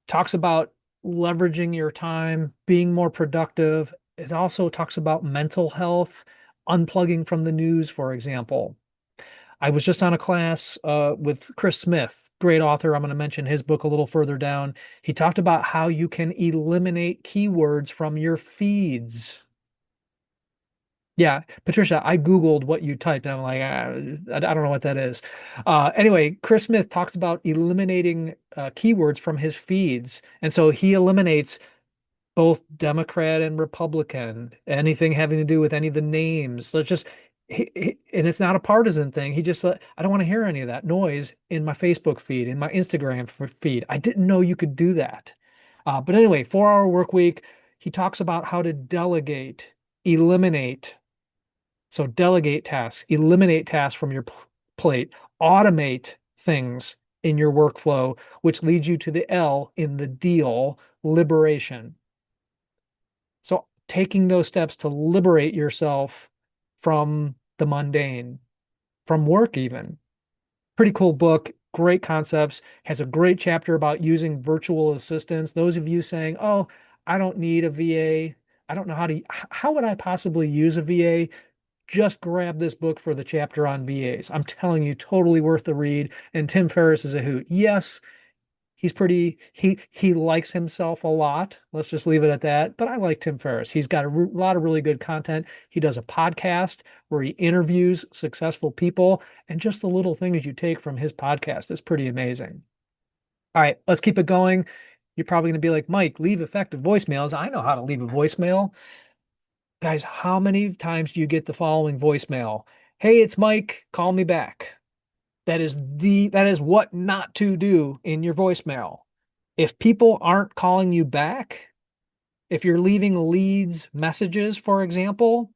Talks about leveraging your time, being more productive. It also talks about mental health, unplugging from the news, for example. I was just on a class with Chris Smith, great author. I'm going to mention his book a little further down. He talked about how you can eliminate keywords from your feeds. Yeah, Patricia, I Googled what you typed. And I'm like, I don't know what that is. Anyway, Chris Smith talks about eliminating keywords from his feeds. And so he eliminates both Democrat and Republican, anything having to do with any of the names. So just, and it's not a partisan thing. He just, I don't want to hear any of that noise in my Facebook feed, in my Instagram feed. I didn't know you could do that. But anyway, 4 hour work week. He talks about how to delegate, eliminate. So delegate tasks, eliminate tasks from your plate, automate things, in your workflow, which leads you to the L in the deal, liberation. So taking those steps to liberate yourself from the mundane, from work even. Pretty cool book, great concepts, has a great chapter about using virtual assistants. Those of you saying, "Oh, I don't need a VA. I don't know how would I possibly use a VA?" Just grab this book for the chapter on VAs. I'm telling you, totally worth the read. And Tim Ferriss is a hoot. Yes, he likes himself a lot. Let's just leave it at that. But I like Tim Ferriss. He's got a lot of really good content. He does a podcast where he interviews successful people, and just the little things you take from his podcast is pretty amazing. All right, let's keep it going. You're probably going to be like, Mike, leave effective voicemails. I know how to leave a voicemail. Guys, how many times do you get the following voicemail? Hey, it's Mike, call me back. That is what not to do in your voicemail. If people aren't calling you back, if you're leaving leads messages, for example,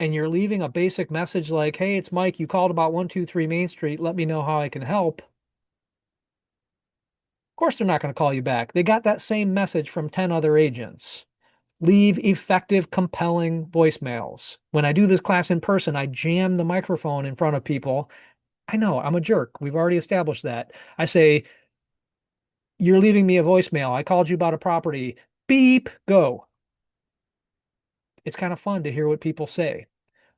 and you're leaving a basic message like, "Hey, it's Mike, you called about 123 Main Street, let me know how I can help." Of course they're not going to call you back. They got that same message from 10 other agents. Leave effective, compelling voicemails. When I do this class in person, I jam the microphone in front of people. I know I'm a jerk. We've already established that. I say, "You're leaving me a voicemail. I called you about a property. Beep, go." It's kind of fun to hear what people say,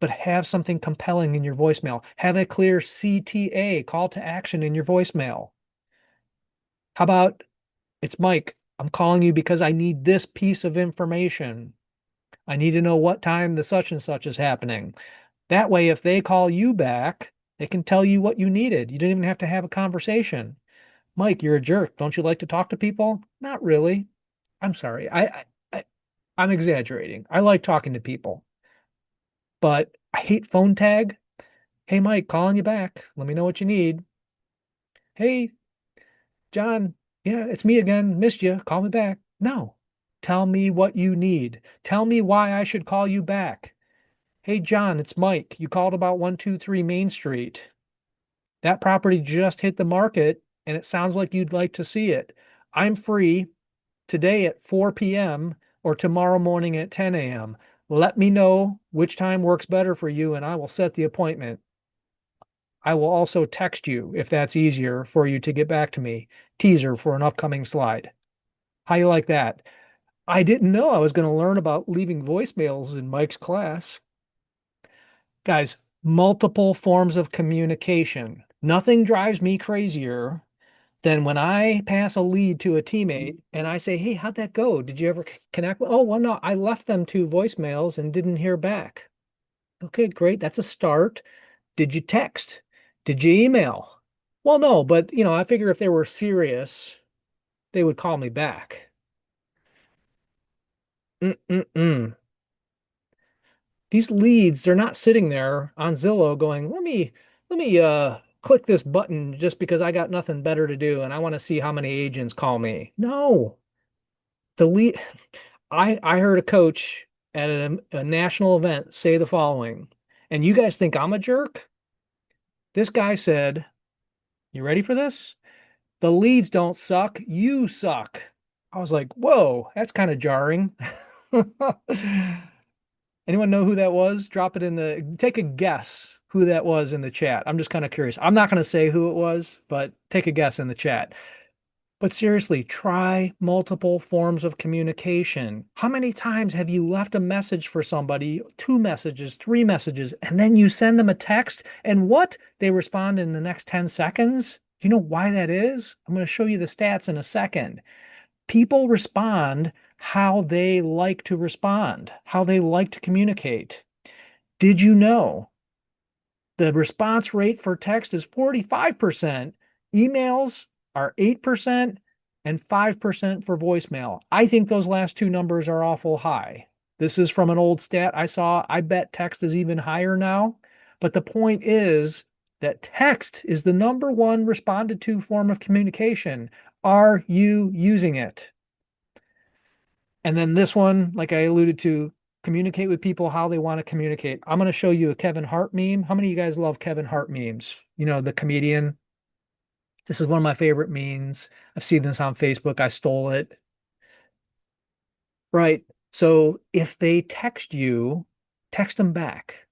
but have something compelling in your voicemail. Have a clear CTA, call to action, in your voicemail. How about, "It's Mike. I'm calling you because I need this piece of information. I need to know what time the such and such is happening." That way, if they call you back, they can tell you what you needed. You didn't even have to have a conversation. "Mike, you're a jerk. Don't you like to talk to people?" "Not really." "I'm sorry. I'm exaggerating. I like talking to people, but I hate phone tag. Hey, Mike, calling you back. Let me know what you need." "Hey, John. Yeah, it's me again. Missed you. Call me back." No. Tell me what you need. Tell me why I should call you back. "Hey, John, it's Mike. You called about 123 Main Street. That property just hit the market and it sounds like you'd like to see it. I'm free today at 4 p.m. or tomorrow morning at 10 a.m. Let me know which time works better for you and I will set the appointment. I will also text you if that's easier for you to get back to me. Teaser for an upcoming slide." How you like that? I didn't know I was going to learn about leaving voicemails in Mike's class. Guys, multiple forms of communication. Nothing drives me crazier than when I pass a lead to a teammate and I say, "Hey, how'd that go? Did you ever connect?" "Oh, well, no, I left them two voicemails and didn't hear back." "Okay, great. That's a start. Did you text? Did you email?" "Well, no, but I figure if they were serious, they would call me back." Mm-mm-mm. These leads, they're not sitting there on Zillow going, let me click this button just because I got nothing better to do and I want to see how many agents call me. No. The lead I heard a coach at a national event say the following, and you guys think I'm a jerk? This guy said, you ready for this? "The leads don't suck, you suck." I was like, whoa, that's kind of jarring. Anyone know who that was? Take a guess who that was in the chat. I'm just kind of curious. I'm not going to say who it was, but take a guess in the chat. But seriously, try multiple forms of communication. How many times have you left a message for somebody, two messages, three messages, and then you send them a text and what? They respond in the next 10 seconds? Do you know why that is? I'm going to show you the stats in a second. People respond how they like to respond, how they like to communicate. Did you know the response rate for text is 45%? Emails are 8% and 5% for voicemail. I think those last two numbers are awful high. This is from an old stat I saw. I bet text is even higher now. But the point is that text is the number one responded to form of communication. Are you using it? And then this one, like I alluded to, communicate with people how they want to communicate. I'm going to show you a Kevin Hart meme. How many of you guys love Kevin Hart memes? The comedian. This is one of my favorite memes. I've seen this on Facebook. I stole it. Right. So if they text you, text them back.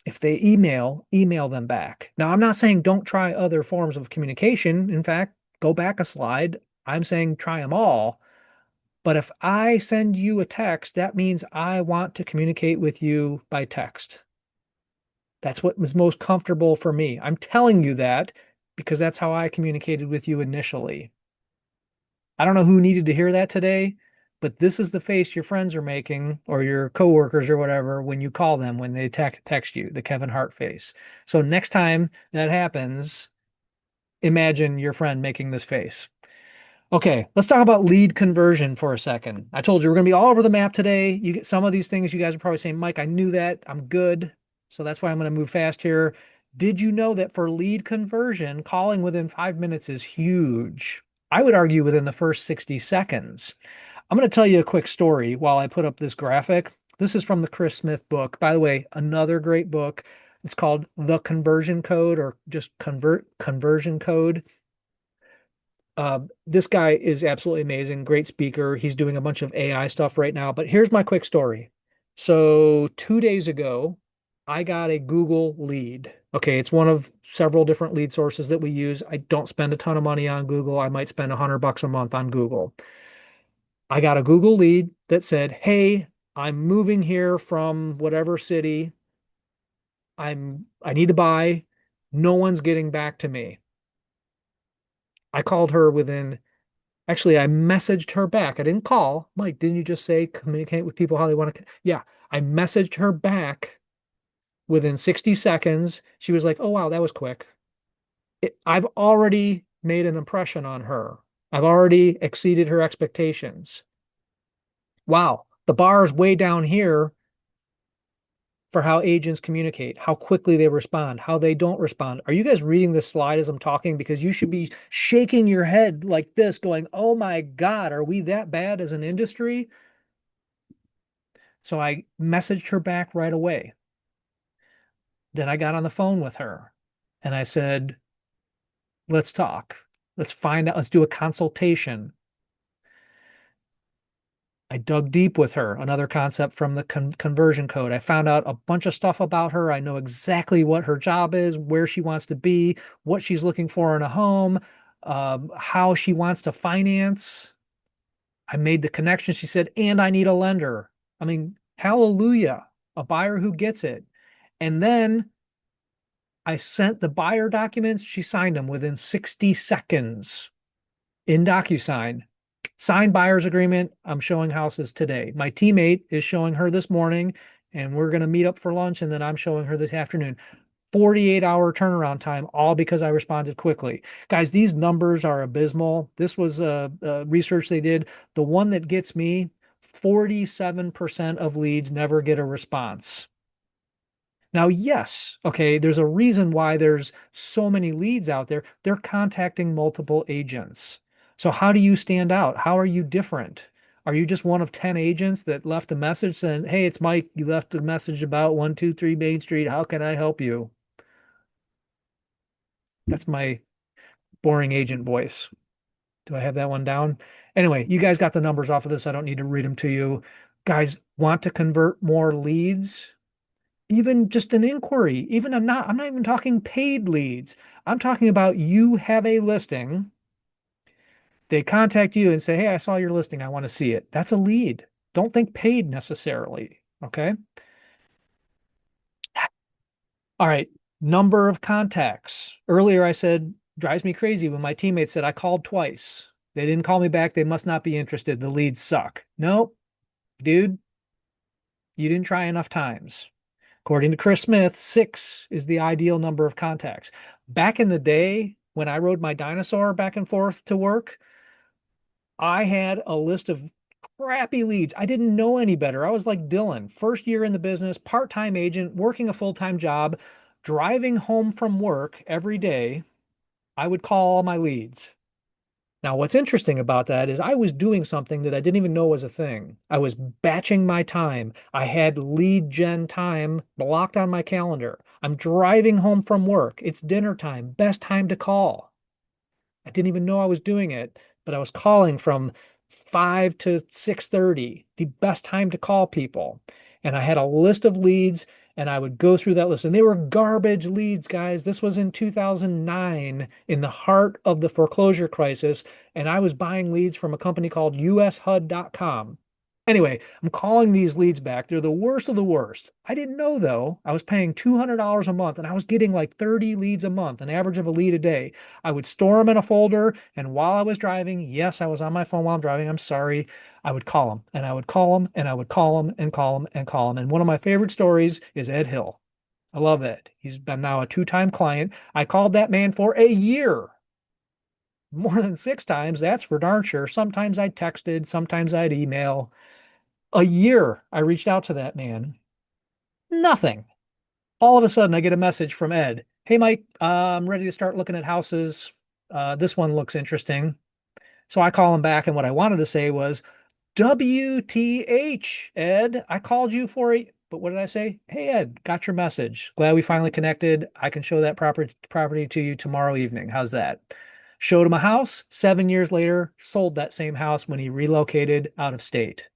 If they email, email them back. Now, I'm not saying don't try other forms of communication. In fact, go back a slide. I'm saying try them all. But if I send you a text, that means I want to communicate with you by text. That's what was most comfortable for me. I'm telling you that because that's how I communicated with you initially. I don't know who needed to hear that today, but this is the face your friends are making or your coworkers or whatever when you call them when they text you, the Kevin Hart face. So next time that happens, imagine your friend making this face. Okay, let's talk about lead conversion for a second. I told you we're going to be all over the map today. You get some of these things you guys are probably saying, Mike, I knew that. I'm good. So that's why I'm going to move fast here. Did you know that for lead conversion, calling within 5 minutes is huge? I would argue within the first 60 seconds. I'm going to tell you a quick story while I put up this graphic. This is from the Chris Smith book. By the way, another great book. It's called The Conversion Code or just Conversion Code. This guy is absolutely amazing, great speaker. He's doing a bunch of AI stuff right now. But here's my quick story. So 2 days ago, I got a Google lead. Okay, it's one of several different lead sources that we use. I don't spend a ton of money on Google. I might spend $100 a month on Google. I got a Google lead that said, "Hey, I'm moving here from whatever city. I need to buy. No one's getting back to me." I called her within Actually, I messaged her back. I didn't call. Mike, didn't you just say communicate with people how they want to? Yeah, I messaged her back within 60 seconds. She was like, "Oh, wow, that was quick." I've already made an impression on her. I've already exceeded her expectations. Wow, the bar is way down here for how agents communicate, how quickly they respond, how they don't respond. Are you guys reading this slide as I'm talking? Because you should be shaking your head like this, going, "Oh my God, are we that bad as an industry?" So I messaged her back right away. Then I got on the phone with her and I said, "Let's talk. Let's find out. Let's do a consultation." I dug deep with her, another concept from the conversion code. I found out a bunch of stuff about her. I know exactly what her job is, where she wants to be, what she's looking for in a home, how she wants to finance. I made the connection. She said, "And I need a lender." I mean, hallelujah, a buyer who gets it. And then I sent the buyer documents. She signed them within 60 seconds in DocuSign. Signed buyer's agreement. I'm showing houses today. My teammate is showing her this morning, and we're going to meet up for lunch, and then I'm showing her this afternoon. 48-hour turnaround time, all because I responded quickly. Guys, these numbers are abysmal. This was research they did. The one that gets me, 47% of leads never get a response. Now, yes, okay, there's a reason why there's so many leads out there. They're contacting multiple agents. So how do you stand out? How are you different? Are you just one of 10 agents that left a message saying, "Hey, it's Mike. You left a message about 123 Main Street. How can I help you?" That's my boring agent voice. Do I have that one down? Anyway, you guys got the numbers off of this. I don't need to read them to you. Guys, want to convert more leads? Even just an inquiry, I'm not even talking paid leads. I'm talking about you have a listing. They contact you and say, "Hey, I saw your listing. I want to see it." That's a lead. Don't think paid necessarily. Okay. All right. Number of contacts. Earlier, I said, drives me crazy when my teammates said, "I called twice. They didn't call me back. They must not be interested. The leads suck." Nope, dude, you didn't try enough times. According to Chris Smith, 6 is the ideal number of contacts. Back in the day, when I rode my dinosaur back and forth to work, I had a list of crappy leads. I didn't know any better. I was like Dylan, first year in the business, part-time agent, working a full-time job, driving home from work every day. I would call all my leads. Now, what's interesting about that is I was doing something that I didn't even know was a thing. I was batching my time. I had lead gen time blocked on my calendar. I'm driving home from work. It's dinner time, best time to call. I didn't even know I was doing it, but I was calling from 5 to 6:30, the best time to call people. And I had a list of leads and I would go through that list and they were garbage leads, guys. This was in 2009 in the heart of the foreclosure crisis. And I was buying leads from a company called ushud.com. Anyway, I'm calling these leads back. They're the worst of the worst. I didn't know though. I was paying $200 a month and I was getting like 30 leads a month, an average of a lead a day. I would store them in a folder. And while I was driving, yes, I was on my phone while I'm driving. I'm sorry. I would call them and I would call them and I would call them and call them and call them. And one of my favorite stories is Ed Hill. I love it. He's been now a two-time client. I called that man for a year, more than six times. That's for darn sure. Sometimes I texted, sometimes I'd email. A year I reached out to that man. Nothing. All of a sudden, I get a message from Ed. Hey, Mike, I'm ready to start looking at houses. This one looks interesting. So I call him back, and what I wanted to say was, WTH, Ed. I called you for a, but what did I say? Hey, Ed, got your message. Glad we finally connected. I can show that property to you tomorrow evening. How's that? Showed him a house. 7 years later, sold that same house when he relocated out of state.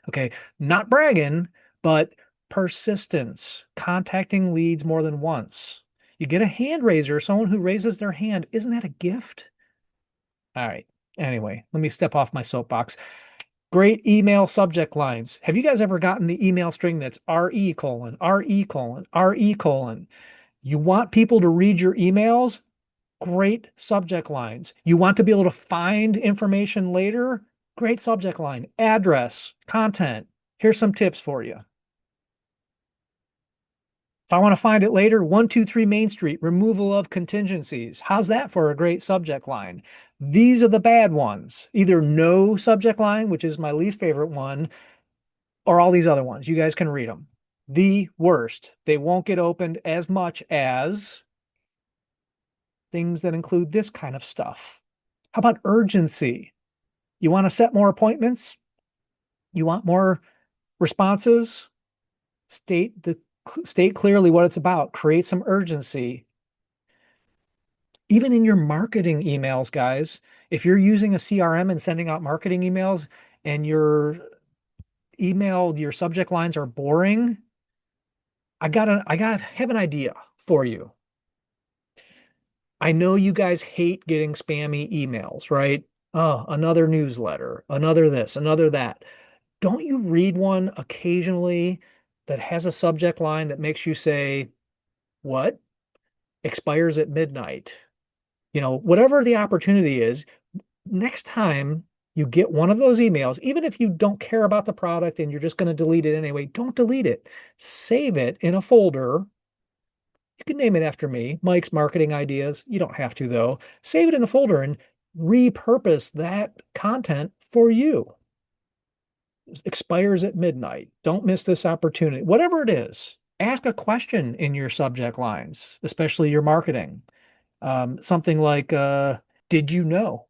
Okay, not bragging, but persistence, contacting leads more than once. You get a hand raiser, someone who raises their hand. Isn't that a gift? All right. Anyway, let me step off my soapbox. Great email subject lines. Have you guys ever gotten the email string that's RE colon, RE colon, RE colon? You want people to read your emails? Great subject lines. You want to be able to find information later? Great subject line. Address, content. Here's some tips for you. If I want to find it later, 123 Main Street, removal of contingencies. How's that for a great subject line? These are the bad ones. Either no subject line, which is my least favorite one, or all these other ones. You guys can read them. The worst. They won't get opened as much as things that include this kind of stuff. How about urgency? You want to set more appointments? You want more responses? State clearly what it's about. Create some urgency. Even in your marketing emails, guys, if you're using a CRM and sending out marketing emails and your subject lines are boring, I have an idea for you. I know you guys hate getting spammy emails, right? Oh, another newsletter, another this, another that. Don't you read one occasionally that has a subject line that makes you say, what? Expires at midnight. Whatever the opportunity is, next time you get one of those emails, even if you don't care about the product and you're just going to delete it anyway, don't delete it. Save it in a folder. You can name it after me, Mike's Marketing Ideas. You don't have to, though. Save it in a folder and repurpose that content for you. Expires at midnight. Don't miss this opportunity. Whatever it is, ask a question in your subject lines, especially your marketing. Something like, did you know?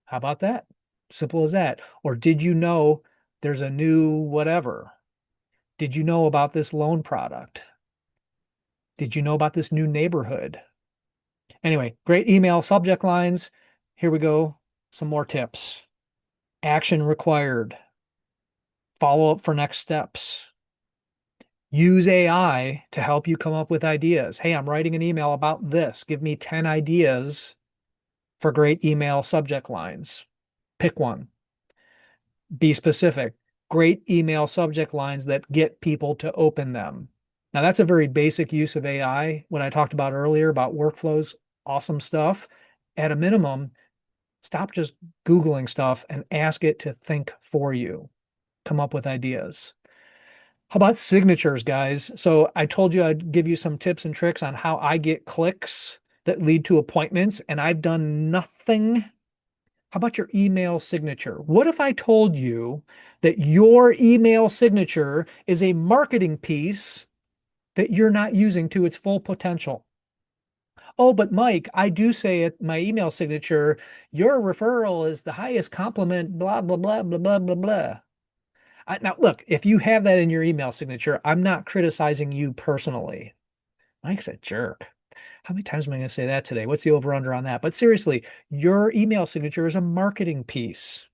How about that? Simple as that. Or did you know there's a new whatever? Did you know about this loan product? Did you know about this new neighborhood? Anyway, great email subject lines. Here we go. Some more tips. Action required. Follow up for next steps. Use AI to help you come up with ideas. Hey, I'm writing an email about this. Give me 10 ideas for great email subject lines. Pick one. Be specific. Great email subject lines that get people to open them. Now, that's a very basic use of AI. When I talked about earlier about workflows, awesome stuff. At a minimum, stop just Googling stuff and ask it to think for you. Come up with ideas. How about signatures, guys? So I told you I'd give you some tips and tricks on how I get clicks that lead to appointments, and I've done nothing. How about your email signature? What if I told you that your email signature is a marketing piece that you're not using to its full potential? Oh, but Mike, I do say at my email signature, your referral is the highest compliment, blah, blah, blah, blah, blah, blah, blah. Now, look, if you have that in your email signature, I'm not criticizing you personally. Mike's a jerk. How many times am I going to say that today? What's the over under on that? But seriously, your email signature is a marketing piece.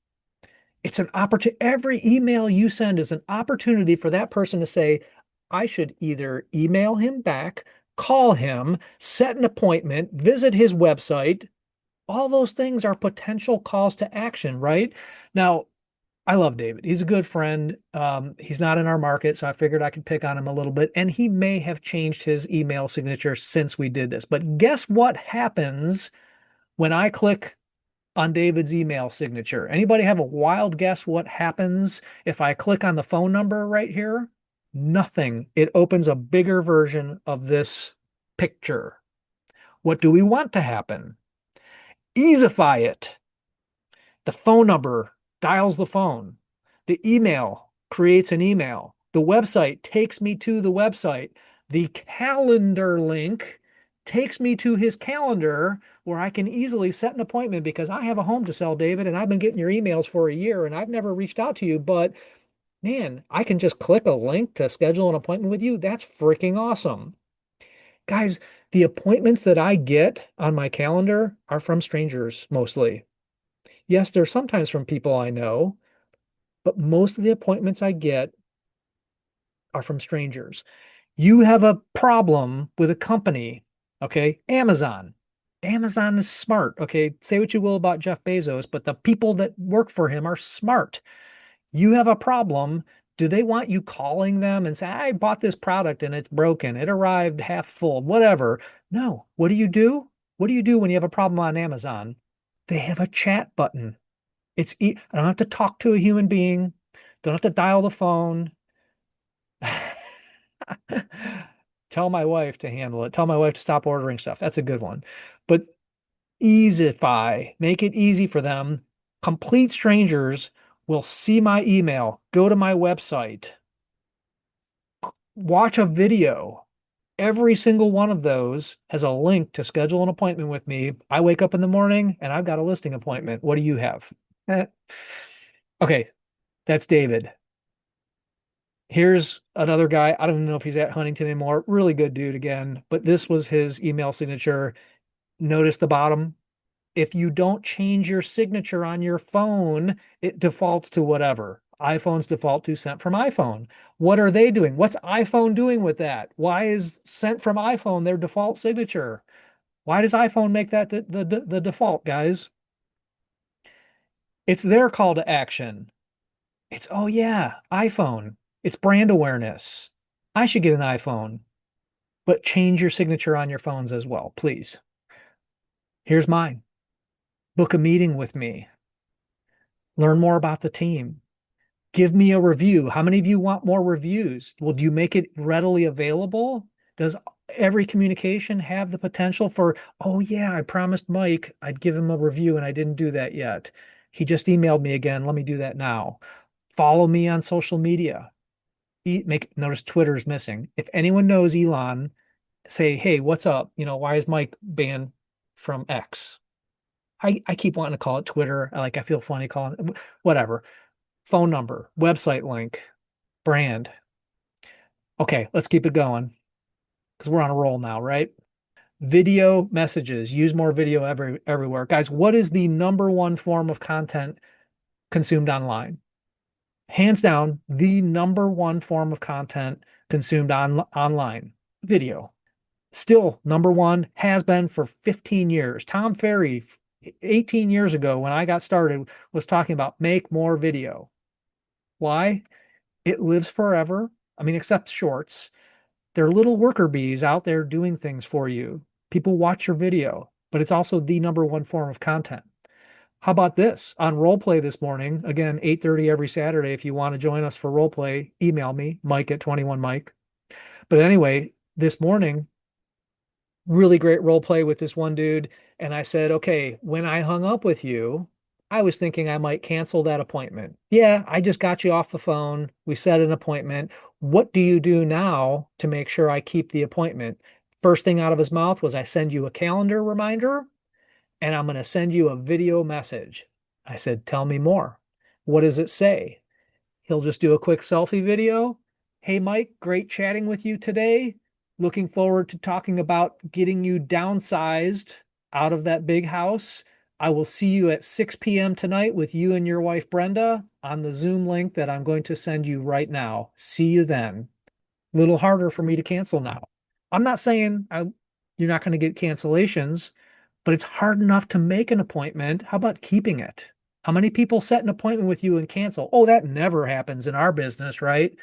It's an opportunity. Every email you send is an opportunity for that person to say, I should either email him back, call him, set an appointment, visit his website. All those things are potential calls to action, right? Now, I love David. He's a good friend. He's not in our market, so I figured I could pick on him a little bit. And he may have changed his email signature since we did this. But guess what happens when I click on David's email signature? Anybody have a wild guess what happens if I click on the phone number right here? Nothing. It opens a bigger version of this picture. What do we want to happen? Easify it. The phone number dials the phone. The email creates an email. The website takes me to the website. The calendar link takes me to his calendar where I can easily set an appointment because I have a home to sell, David, and I've been getting your emails for a year and I've never reached out to you. But man, I can just click a link to schedule an appointment with you. That's freaking awesome. Guys, the appointments that I get on my calendar are from strangers mostly. Yes, they're sometimes from people I know, but most of the appointments I get are from strangers. You have a problem with a company, okay? Amazon. Amazon is smart, okay? Say what you will about Jeff Bezos, but the people that work for him are smart. You have a problem. Do they want you calling them and say, I bought this product and it's broken. It arrived half full, whatever. No. What do you do? What do you do when you have a problem on Amazon? They have a chat button. I don't have to talk to a human being. Don't have to dial the phone. Tell my wife to handle it. Tell my wife to stop ordering stuff. That's a good one. But Easify, make it easy for them. Complete strangers will see my email, go to my website, watch a video. Every single one of those has a link to schedule an appointment with me. I wake up in the morning and I've got a listing appointment. What do you have? Okay, that's David. Here's another guy. I don't even know if he's at Huntington anymore. Really good dude again, but this was his email signature. Notice the bottom. If you don't change your signature on your phone, it defaults to whatever. iPhones default to sent from iPhone. What are they doing? What's iPhone doing with that? Why is sent from iPhone their default signature? Why does iPhone make that the default, guys? It's their call to action. It's, oh yeah, iPhone. It's brand awareness. I should get an iPhone, but change your signature on your phones as well, please. Here's mine. Book a meeting with me. Learn more about the team. Give me a review. How many of you want more reviews? Well, do you make it readily available? Does every communication have the potential for, oh yeah, I promised Mike I'd give him a review and I didn't do that yet. He just emailed me again. Let me do that now. Follow me on social media. Notice Twitter's missing. If anyone knows Elon, say, hey, what's up? Why is Mike banned from X? I keep wanting to call it Twitter. I feel funny calling it whatever. Phone number, website link, brand. Okay, let's keep it going because we're on a roll now, right? Video messages. Use more video everywhere. Guys, what is the number one form of content consumed online? Hands down, the number one form of content consumed online, video. Still number one, has been for 15 years. Tom Ferry, 18 years ago when I got started, was talking about make more video. Why? It lives forever. I mean, except shorts. There are little worker bees out there doing things for you. People watch your video, but it's also the number one form of content. How about this? On role play this morning, again, 8:30 every Saturday. If you want to join us for role play, email me, Mike at 21Mike. But anyway, this morning, really great role play with this one dude. And I said, okay, when I hung up with you, I was thinking I might cancel that appointment. Yeah, I just got you off the phone. We set an appointment. What do you do now to make sure I keep the appointment? First thing out of his mouth was, I send you a calendar reminder and I'm going to send you a video message. I said, tell me more. What does it say? He'll just do a quick selfie video. Hey, Mike, great chatting with you today. Looking forward to talking about getting you downsized out of that big house. I will see you at 6 p.m. tonight with you and your wife, Brenda, on the Zoom link that I'm going to send you right now. See you then. A little harder for me to cancel now. I'm not saying you're not going to get cancellations, but it's hard enough to make an appointment. How about keeping it? How many people set an appointment with you and cancel? Oh, that never happens in our business, right?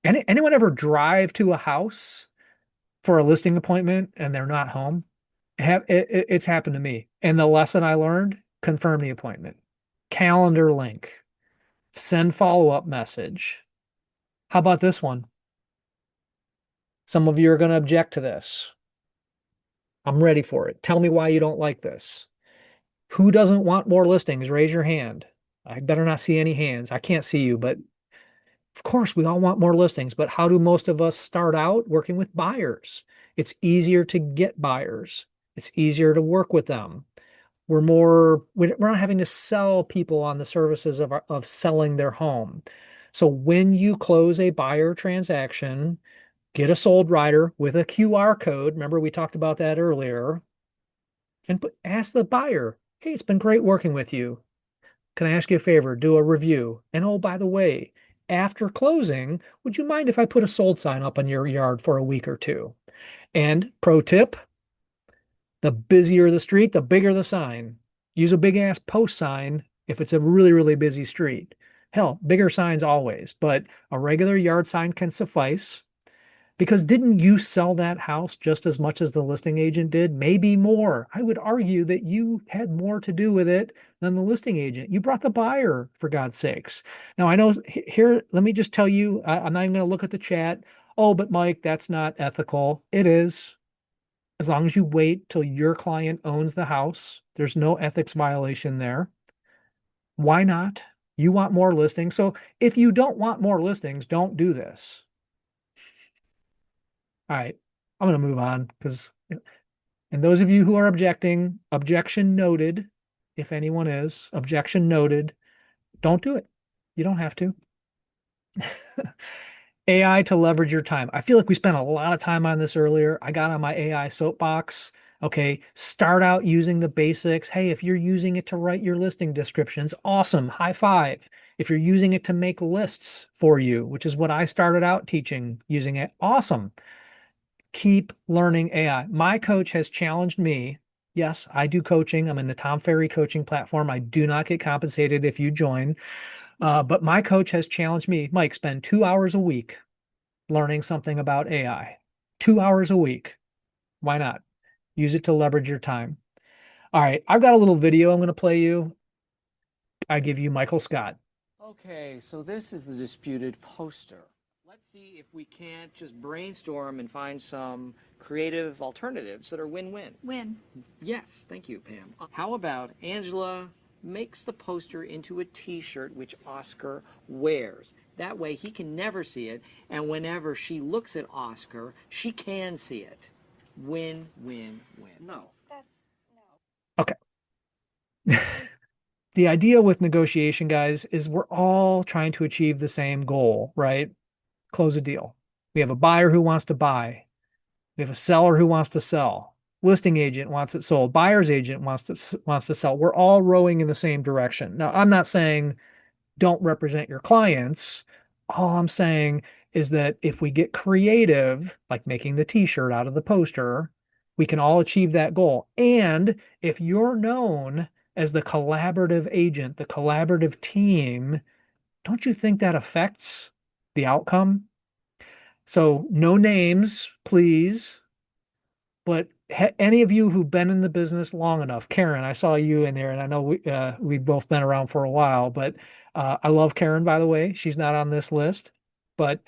Anyone ever drive to a house for a listing appointment and they're not home? It's happened to me. And the lesson I learned, confirm the appointment. Calendar link, send follow-up message. How about this one? Some of you are going to object to this. I'm ready for it. Tell me why you don't like this. Who doesn't want more listings? Raise your hand. I better not see any hands. I can't see you, but of course we all want more listings. But how do most of us start out? Working with buyers? It's easier to get buyers. It's easier to work with them. We're not having to sell people on the services of selling their home. So when you close a buyer transaction, get a sold rider with a QR code. Remember, we talked about that earlier. And ask the buyer, hey, it's been great working with you. Can I ask you a favor? Do a review. And oh, by the way, after closing, would you mind if I put a sold sign up in your yard for a week or two? And pro tip, the busier the street, the bigger the sign. Use a big ass post sign if it's a really, really busy street. Hell, bigger signs always, but a regular yard sign can suffice. Because didn't you sell that house just as much as the listing agent did? Maybe more. I would argue that you had more to do with it than the listing agent. You brought the buyer, for God's sakes. Now, I know here, let me just tell you, I'm not even going to look at the chat. Oh, but Mike, that's not ethical. It is. As long as you wait till your client owns the house, there's no ethics violation there. Why not? You want more listings. So if you don't want more listings, don't do this. All right, I'm going to move on because, and those of you who are objecting, objection noted. If anyone is, objection noted. Don't do it. You don't have to. AI to leverage your time. I feel like we spent a lot of time on this earlier. I got on my AI soapbox. Okay, start out using the basics. Hey, if you're using it to write your listing descriptions, awesome, high five. If you're using it to make lists for you, which is what I started out teaching, using it, awesome. Keep learning AI. My coach has challenged me. Yes, I do coaching. I'm in the Tom Ferry coaching platform. I do not get compensated if you join. But my coach has challenged me, Mike, spend 2 hours a week learning something about AI. 2 hours a week. Why not? Use it to leverage your time. All right, I've got a little video I'm going to play you. I give you Michael Scott. Okay, so this is the disputed poster. Let's see if we can't just brainstorm and find some creative alternatives that are win-win. Win. Yes, thank you, Pam. How about Angela makes the poster into a t-shirt which Oscar wears. That way he can never see it, and whenever she looks at Oscar, she can see it. Win, win, win. No. Okay. The idea with negotiation, guys, is we're all trying to achieve the same goal, right? Close a deal. We have a buyer who wants to buy. We have a seller who wants to sell. Listing agent wants it sold. Buyer's agent wants to sell. We're all rowing in the same direction. Now, I'm not saying don't represent your clients. All I'm saying is that if we get creative, like making the t-shirt out of the poster, we can all achieve that goal. And if you're known as the collaborative agent, the collaborative team, don't you think that affects the outcome? So no names, please. But any of you who've been in the business long enough, Karen, I saw you in there, and I know we've both been around for a while, but I love Karen, by the way. She's not on this list. But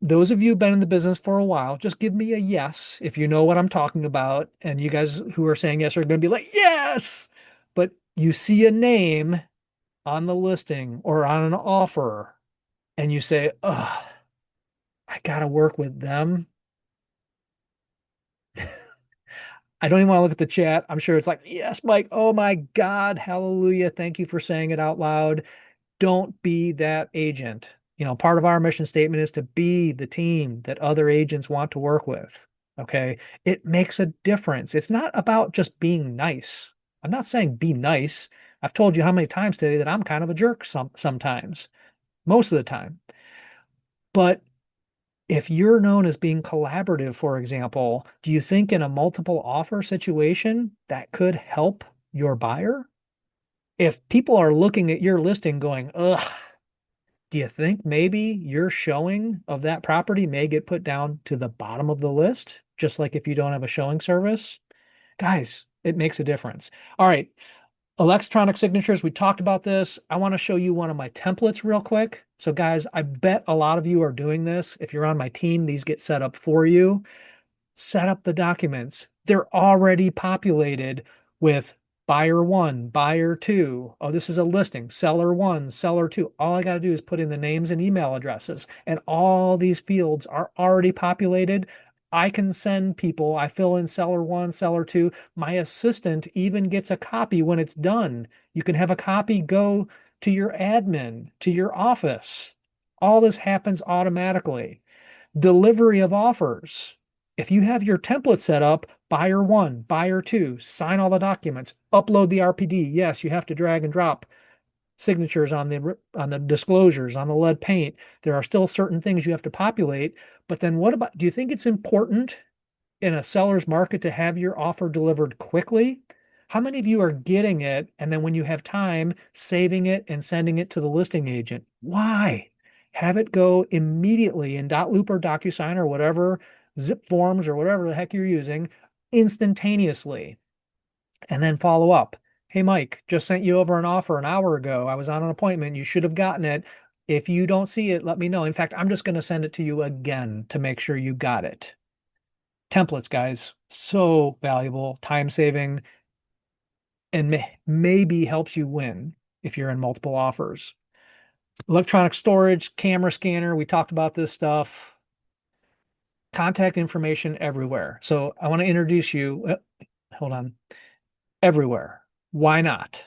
those of you who've been in the business for a while, just give me a yes if you know what I'm talking about. And you guys who are saying yes are going to be like, yes. But you see a name on the listing or on an offer, and you say, oh, I got to work with them. I don't even want to look at the chat. I'm sure it's like, yes, Mike. Oh my God. Hallelujah. Thank you for saying it out loud. Don't be that agent. Part of our mission statement is to be the team that other agents want to work with. Okay. It makes a difference. It's not about just being nice. I'm not saying be nice. I've told you how many times today that I'm kind of a jerk sometimes, most of the time. But if you're known as being collaborative, for example, do you think in a multiple offer situation that could help your buyer? If people are looking at your listing going, ugh, do you think maybe your showing of that property may get put down to the bottom of the list, just like if you don't have a showing service? Guys, it makes a difference. All right, electronic signatures, we talked about this. I want to show you one of my templates real quick. So guys, I bet a lot of you are doing this. If you're on my team, these get set up for you. Set up the documents. They're already populated with buyer one, buyer two. Oh, this is a listing, seller one, seller two. All I got to do is put in the names and email addresses, and all these fields are already populated. I can send people, I fill in seller one, seller two. My assistant even gets a copy when it's done. You can have a copy go to your admin, to your office. All this happens automatically. Delivery of offers. If you have your template set up, buyer one, buyer two, sign all the documents, upload the RPD. Yes, you have to drag and drop signatures on the disclosures, on the lead paint. There are still certain things you have to populate. But then what about, do you think it's important in a seller's market to have your offer delivered quickly? How many of you are getting it and then when you have time, saving it and sending it to the listing agent? Why? Have it go immediately in .loop or DocuSign or whatever, zip forms or whatever the heck you're using, instantaneously. And then follow up. Hey, Mike, just sent you over an offer an hour ago. I was on an appointment. You should have gotten it. If you don't see it, let me know. In fact, I'm just going to send it to you again to make sure you got it. Templates, guys, so valuable, time saving, and maybe helps you win if you're in multiple offers. Electronic storage, camera scanner, we talked about this stuff. Contact information everywhere. So I want to introduce you. Hold on. Everywhere. Why not?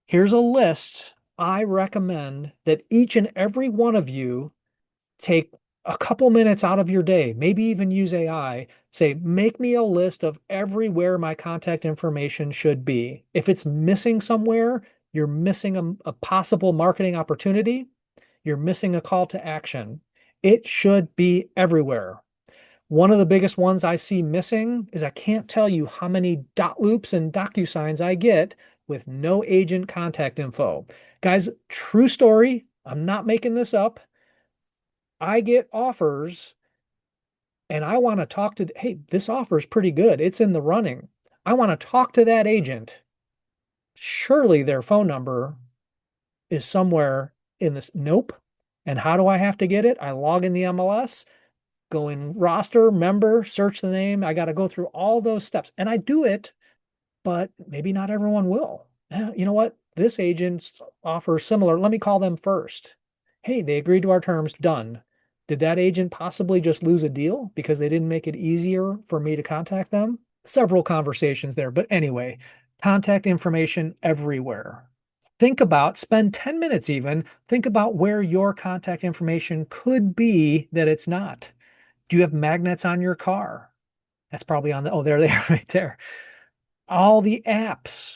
Here's a list I recommend that each and every one of you take a couple minutes out of your day, maybe even use AI, say, make me a list of everywhere my contact information should be. If it's missing somewhere, you're missing a possible marketing opportunity. You're missing a call to action. It should be everywhere. One of the biggest ones I see missing is I can't tell you how many dot loops and DocuSigns I get with no agent contact info. Guys, true story. I'm not making this up. I get offers and I want to talk to, hey, this offer is pretty good. It's in the running. I want to talk to that agent. Surely their phone number is somewhere in this. Nope. And how do I have to get it? I log in the MLS, go in roster, member, search the name. I got to go through all those steps. And I do it, but maybe not everyone will. You know what? This agent's offer is similar. Let me call them first. Hey, they agreed to our terms. Done. Did that agent possibly just lose a deal because they didn't make it easier for me to contact them? Several conversations there. But anyway, contact information everywhere. Spend 10 minutes even, think about where your contact information could be that it's not. Do you have magnets on your car? That's probably on oh, there they are right there. All the apps.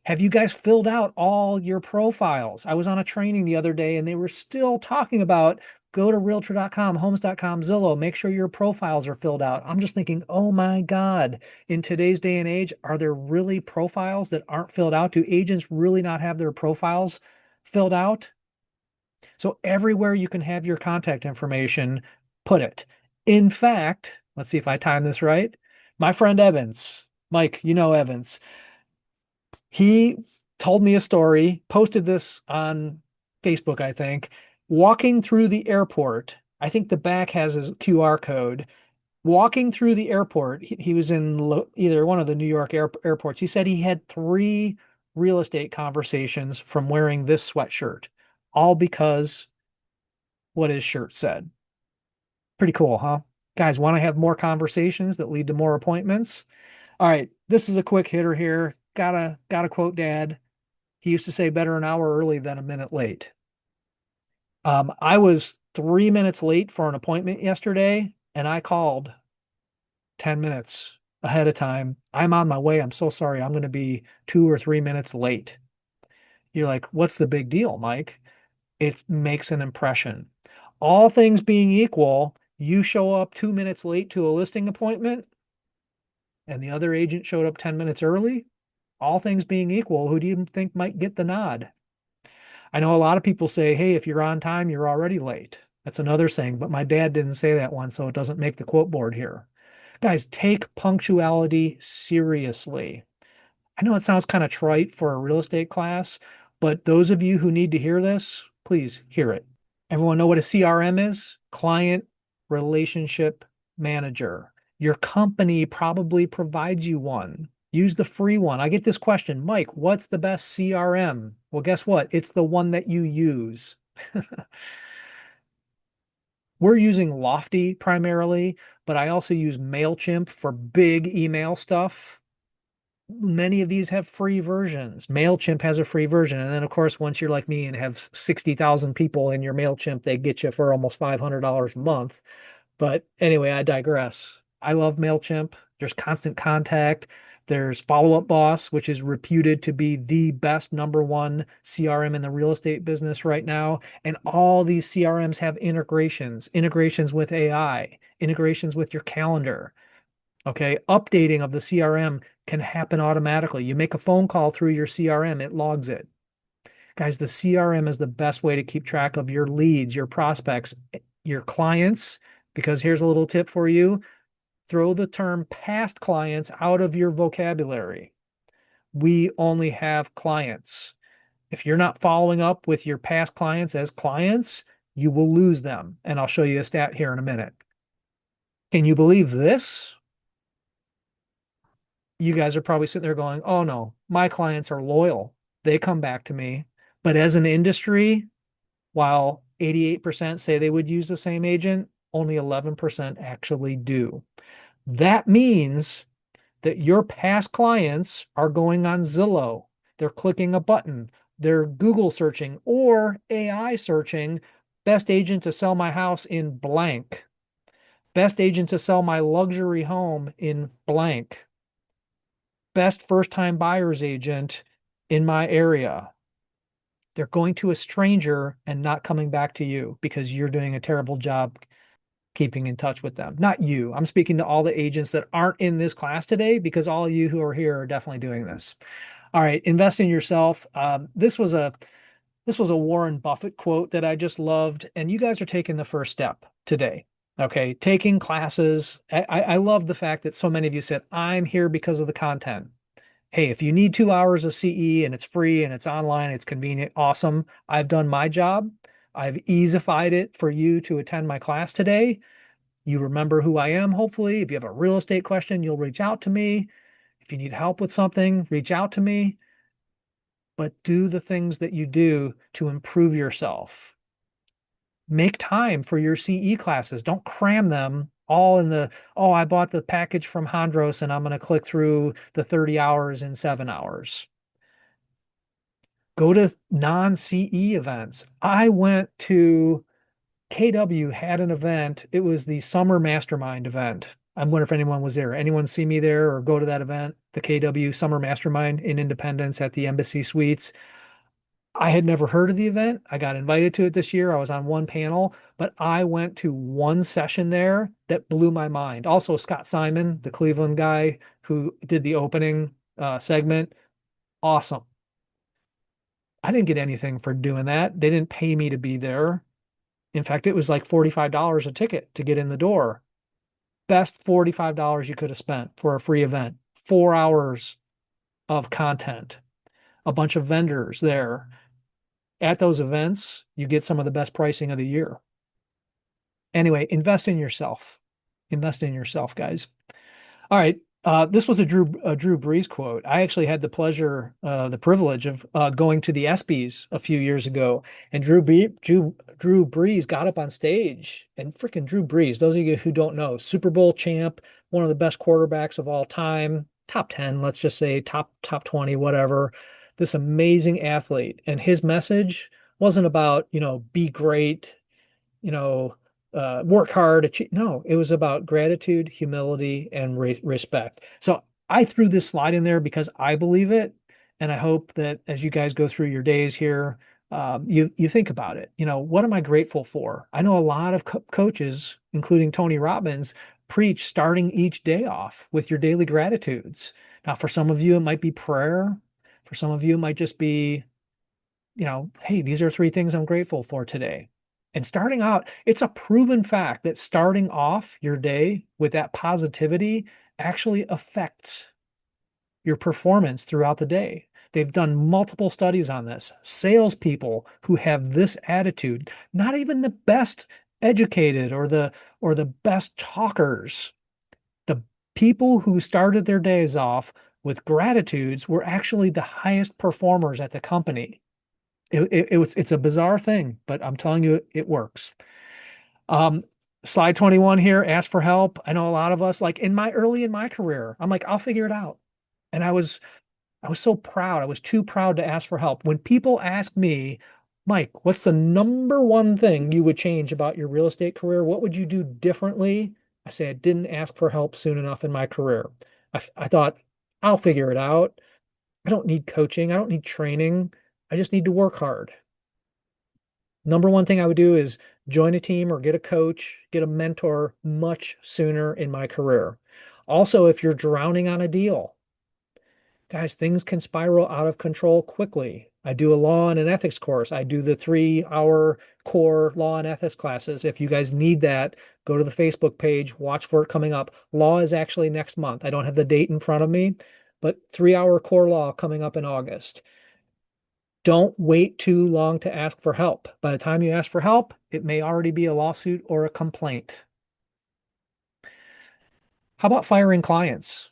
Have you guys filled out all your profiles? I was on a training the other day and they were still talking about go to realtor.com, homes.com, Zillow, make sure your profiles are filled out. I'm just thinking, oh my God, in today's day and age, are there really profiles that aren't filled out? Do agents really not have their profiles filled out? So everywhere you can have your contact information, put it. In fact, let's see if I time this right. My friend Evans, Mike, you know Evans, he told me a story, posted this on Facebook, I think, walking through the airport. I think the back has his QR code. Walking through the airport, he was in either one of the New York airports. He said he had 3 real estate conversations from wearing this sweatshirt, all because what his shirt said. Pretty cool, huh? Guys, want to have more conversations that lead to more appointments? All right, this is a quick hitter here. Gotta quote Dad. He used to say better an hour early than a minute late. I was 3 minutes late for an appointment yesterday, and I called 10 minutes ahead of time. I'm on my way. I'm so sorry. I'm going to be 2 or 3 minutes late. You're like, what's the big deal, Mike? It makes an impression. All things being equal, you show up 2 minutes late to a listing appointment and the other agent showed up 10 minutes early. All things being equal, who do you think might get the nod? I know a lot of people say, hey, if you're on time, you're already late. That's another saying, but my dad didn't say that one, so it doesn't make the quote board here. Guys, take punctuality seriously. I know it sounds kind of trite for a real estate class, but those of you who need to hear this, please hear it. Everyone know what a CRM is? Client Relationship Manager. Your company probably provides you one. Use the free one. I get this question, Mike, what's the best CRM? Well, guess what? It's the one that you use. We're using Lofty primarily, but I also use MailChimp for big email stuff. Many of these have free versions. MailChimp has a free version. And then, of course, once you're like me and have 60,000 people in your MailChimp, they get you for almost $500 a month. But anyway, I digress. I love MailChimp. There's Constant Contact. There's Follow Up Boss, which is reputed to be the best number one CRM in the real estate business right now. And all these CRMs have integrations with AI, integrations with your calendar. Okay, updating of the CRM can happen automatically. You make a phone call through your CRM, it logs it. Guys, the CRM is the best way to keep track of your leads, your prospects, your clients, because here's a little tip for you. Throw the term past clients out of your vocabulary. We only have clients. If you're not following up with your past clients as clients, you will lose them. And I'll show you a stat here in a minute. Can you believe this? You guys are probably sitting there going, oh no, my clients are loyal. They come back to me. But as an industry, while 88% say they would use the same agent, only 11% actually do. That means that your past clients are going on Zillow. They're clicking a button. They're Google searching or AI searching best agent to sell my house in blank, best agent to sell my luxury home in blank, best first time buyer's agent in my area. They're going to a stranger and not coming back to you because you're doing a terrible job keeping in touch with them. Not you. I'm speaking to all the agents that aren't in this class today because all of you who are here are definitely doing this. All right, invest in yourself. This was a Warren Buffett quote that I just loved, and you guys are taking the first step today. Okay, taking classes. I love the fact that so many of you said, I'm here because of the content. Hey, if you need 2 hours of CE and it's free and it's online, it's convenient, awesome. I've done my job. I've easified it for you to attend my class today. You remember who I am, hopefully. If you have a real estate question, you'll reach out to me. If you need help with something, reach out to me. But do the things that you do to improve yourself. Make time for your CE classes. Don't cram them all in the, oh, I bought the package from Hondros and I'm going to click through the 30 hours in 7 hours. Go to non-CE events. I went to KW had an event. It was the summer mastermind event. I wonder if anyone was there. Anyone see me there or go to that event, the KW summer mastermind in Independence at the Embassy Suites? I had never heard of the event. I got invited to it this year. I was on one panel, but I went to one session there that blew my mind. Also, Scott Simon, the Cleveland guy who did the opening segment, awesome. I didn't get anything for doing that. They didn't pay me to be there. In fact, it was like $45 a ticket to get in the door. Best $45 you could have spent for a free event. 4 hours of content, a bunch of vendors there. At those events, you get some of the best pricing of the year. Anyway, invest in yourself. Invest in yourself, guys. All right. This was a Drew Brees quote. I actually had the pleasure, the privilege of going to the ESPYs a few years ago, and Drew Brees got up on stage, and freaking Drew Brees. Those of you who don't know, Super Bowl champ, one of the best quarterbacks of all time, top 10, let's just say top 20, whatever. this amazing athlete, and his message wasn't about, be great, you know, work hard, achieve. No, it was about gratitude, humility, and respect. So I threw this slide in there because I believe it, and I hope that as you guys go through your days here, you think about it. What am I grateful for? I know a lot of coaches, including Tony Robbins, preach starting each day off with your daily gratitudes. Now, for some of you, it might be prayer. For some of you, it might just be, hey, these are three things I'm grateful for today. And starting out, it's a proven fact that starting off your day with that positivity actually affects your performance throughout the day. They've done multiple studies on this. Salespeople who have this attitude, not even the best educated or the best talkers, the people who started their days off with gratitudes were actually the highest performers at the company. It's a bizarre thing, but I'm telling you, it works. Um, Slide 21 here, ask for help. I know a lot of us, like early in my career, I'm like, I'll figure it out. And I was so proud. I was too proud to ask for help. When people ask me, Mike, what's the number one thing you would change about your real estate career? What would you do differently? I say I didn't ask for help soon enough in my career. I thought I'll figure it out. I don't need coaching. I don't need training. I just need to work hard. Number one thing I would do is join a team or get a coach, get a mentor much sooner in my career. Also, if you're drowning on a deal, guys, things can spiral out of control quickly. I do a law and an ethics course. I do the 3-hour core law and ethics classes. If you guys need that, go to the Facebook page, watch for it coming up. Law is actually next month. I don't have the date in front of me, but 3-hour core law coming up in August. Don't wait too long to ask for help. By the time you ask for help, it may already be a lawsuit or a complaint. How about firing clients?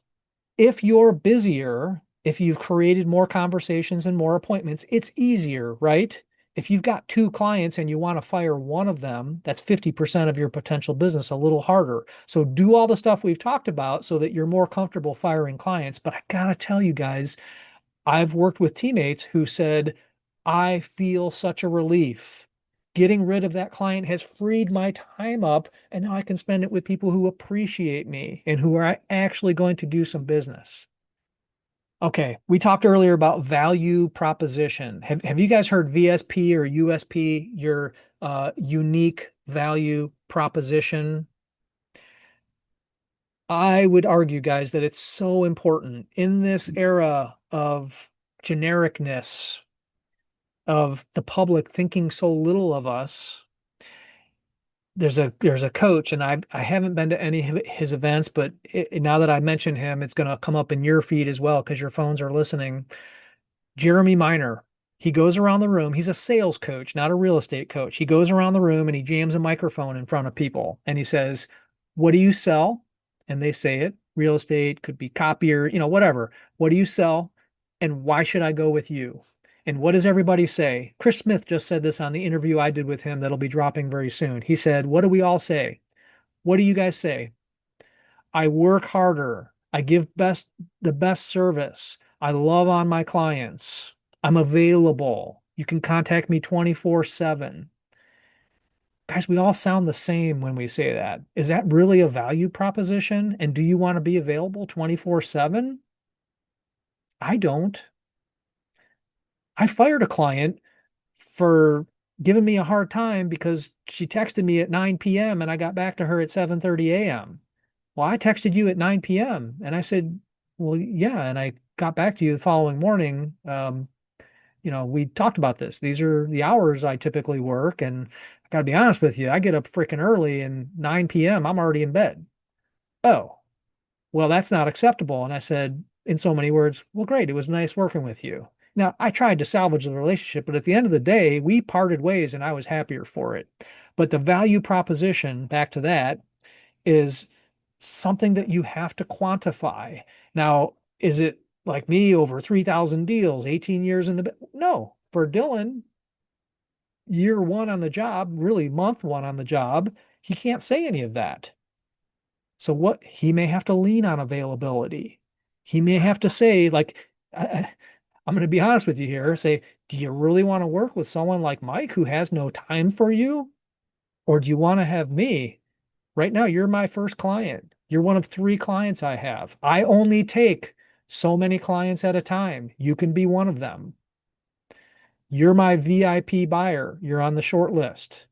If you're busier, if you've created more conversations and more appointments, it's easier, right? If you've got 2 clients and you want to fire one of them, that's 50% of your potential business, a little harder. So do all the stuff we've talked about so that you're more comfortable firing clients. But I gotta tell you guys, I've worked with teammates who said, I feel such a relief. Getting rid of that client has freed my time up, and now I can spend it with people who appreciate me and who are actually going to do some business. Okay, we talked earlier about value proposition. Have you guys heard VSP or USP, your unique value proposition? I would argue, guys, that it's so important in this era of genericness, of the public thinking so little of us. There's a coach, and I haven't been to any of his events, but now that I mention him, it's going to come up in your feed as well because your phones are listening. Jeremy Miner. He goes around the room. He's a sales coach, not a real estate coach. He goes around the room and he jams a microphone in front of people and he says, "What do you sell?" And they say it. Real estate could be copier, whatever. What do you sell? And why should I go with you? And what does everybody say? Chris Smith just said this on the interview I did with him that'll be dropping very soon. He said, "What do we all say? What do you guys say? I work harder. I give the best service. I love on my clients. I'm available. You can contact me 24/7." Guys, we all sound the same when we say that. Is that really a value proposition? And do you want to be available 24/7? I don't. I fired a client for giving me a hard time because she texted me at 9 p.m. and I got back to her at 7:30 a.m. Well, I texted you at 9 p.m. And I said, well, yeah. And I got back to you the following morning. We talked about this. These are the hours I typically work. And I got to be honest with you, I get up freaking early and 9 p.m., I'm already in bed. Oh, well, that's not acceptable. And I said, in so many words, well, great. It was nice working with you. Now, I tried to salvage the relationship, but at the end of the day, we parted ways and I was happier for it. But the value proposition, back to that, is something that you have to quantify. Now, is it like me over 3,000 deals, 18 years in the, no, for Dylan, year one on the job, really month one on the job, he can't say any of that. So what he may have to lean on availability. He may have to say, like, I'm going to be honest with you here. Say, do you really want to work with someone like Mike who has no time for you? Or do you want to have me? Right now, you're my first client. You're one of three clients I have. I only take so many clients at a time. You can be one of them. You're my VIP buyer. You're on the short list.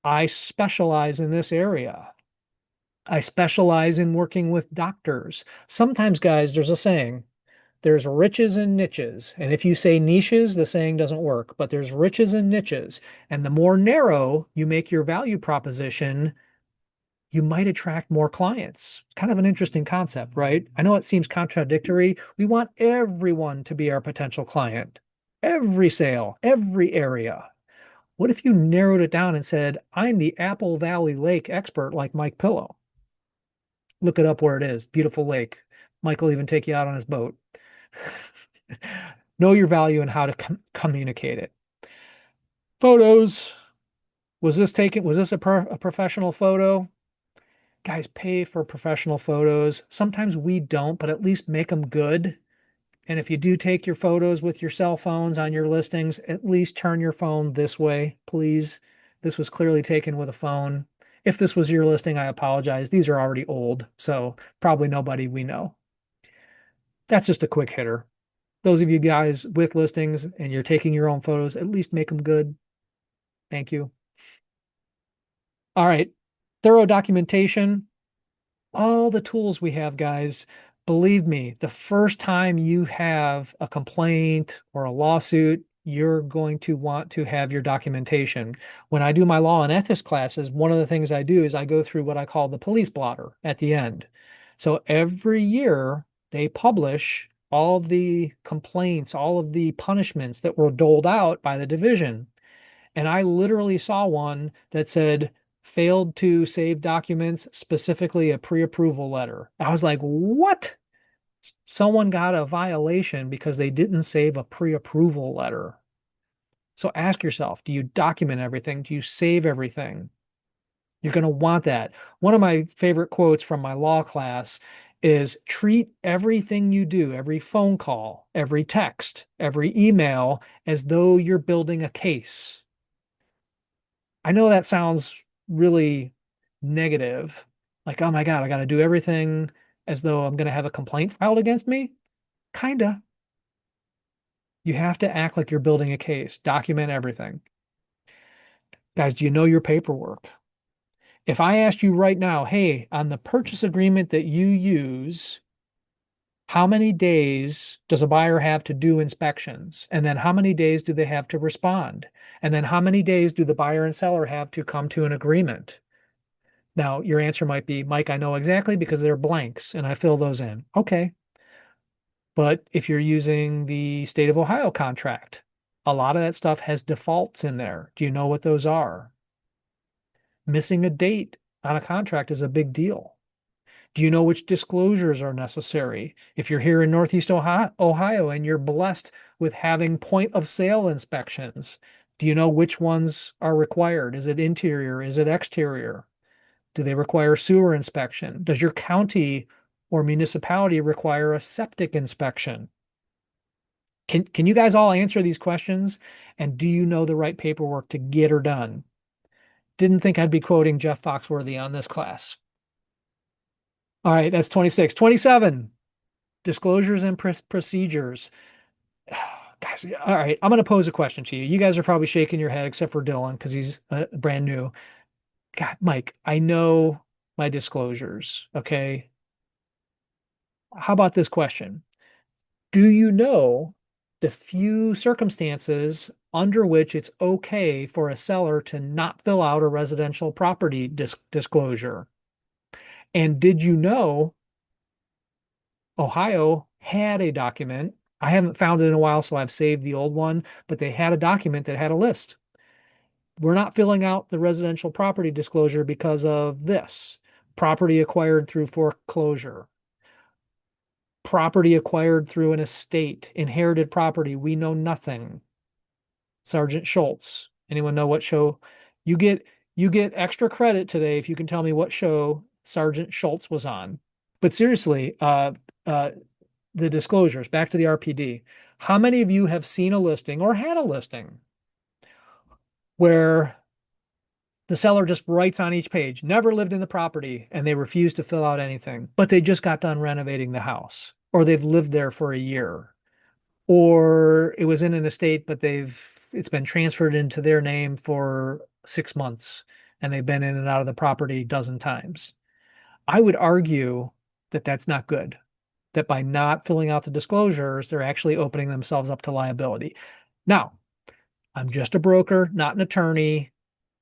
I specialize in this area. I specialize in working with doctors. Sometimes, guys, there's a saying, there's riches and niches. And if you say niches, the saying doesn't work, but there's riches and niches. And the more narrow you make your value proposition, you might attract more clients. Kind of an interesting concept, right? I know it seems contradictory. We want everyone to be our potential client, every sale, every area. What if you narrowed it down and said, I'm the Apple Valley Lake expert like Mike Pillow? Look it up where it is. Beautiful lake. Mike will even take you out on his boat. Know your value and how to communicate it. Photos. Was this a professional photo? Guys, pay for professional photos. Sometimes we don't, but at least make them good. And if you do take your photos with your cell phones on your listings, at least turn your phone this way, please. This was clearly taken with a phone. If this was your listing, I apologize. These are already old, so probably nobody we know. That's just a quick hitter. Those of you guys with listings and you're taking your own photos, at least make them good. Thank you. All right. Thorough documentation. All the tools we have, guys. Believe me, the first time you have a complaint or a lawsuit, you're going to want to have your documentation. When I do my law and ethics classes, one of the things I do is I go through what I call the police blotter at the end. So every year they publish all of the complaints, all of the punishments that were doled out by the division. And I literally saw one that said, failed to save documents, specifically a pre-approval letter. I was like, what? Someone got a violation because they didn't save a pre-approval letter. So ask yourself, do you document everything? Do you save everything? You're going to want that. One of my favorite quotes from my law class is treat everything you do, every phone call, every text, every email, as though you're building a case. I know that sounds really negative. Like, oh my God, I got to do everything as though I'm going to have a complaint filed against me. Kinda. You have to act like you're building a case, document everything. Guys, do you know your paperwork? If I asked you right now, hey, on the purchase agreement that you use, how many days does a buyer have to do inspections? And then how many days do they have to respond? And then how many days do the buyer and seller have to come to an agreement? Now, your answer might be, Mike, I know exactly because they're blanks and I fill those in. Okay. But if you're using the state of Ohio contract, a lot of that stuff has defaults in there. Do you know what those are? Missing a date on a contract is a big deal. Do you know which disclosures are necessary? If you're here in Northeast Ohio and you're blessed with having point of sale inspections, do you know which ones are required? Is it interior? Is it exterior? Do they require sewer inspection? Does your county or municipality require a septic inspection? Can you guys all answer these questions? And do you know the right paperwork to get her done? Didn't think I'd be quoting Jeff Foxworthy on this class. All right, that's 26. 27, disclosures and procedures. Guys, all right, I'm going to pose a question to you. You guys are probably shaking your head, except for Dylan, because he's brand new. God, Mike, I know my disclosures, okay? How about this question? Do you know the few circumstances under which it's okay for a seller to not fill out a residential property disclosure? And did you know Ohio had a document? I haven't found it in a while, so I've saved the old one, but they had a document that had a list. We're not filling out the residential property disclosure because of this. Property acquired through foreclosure, property acquired through an estate, inherited property, we know nothing. Sergeant Schultz. Anyone know what show? You get you get extra credit today if you can tell me what show Sergeant Schultz was on. But seriously, the disclosures, back to the RPD. How many of you have seen a listing or had a listing where the seller just writes on each page, never lived in the property, and they refuse to fill out anything, but they just got done renovating the house, or they've lived there for a year, or it was in an estate, but it's been transferred into their name for 6 months, and they've been in and out of the property a dozen times. I would argue that that's not good. That by not filling out the disclosures, they're actually opening themselves up to liability. Now, I'm just a broker, not an attorney.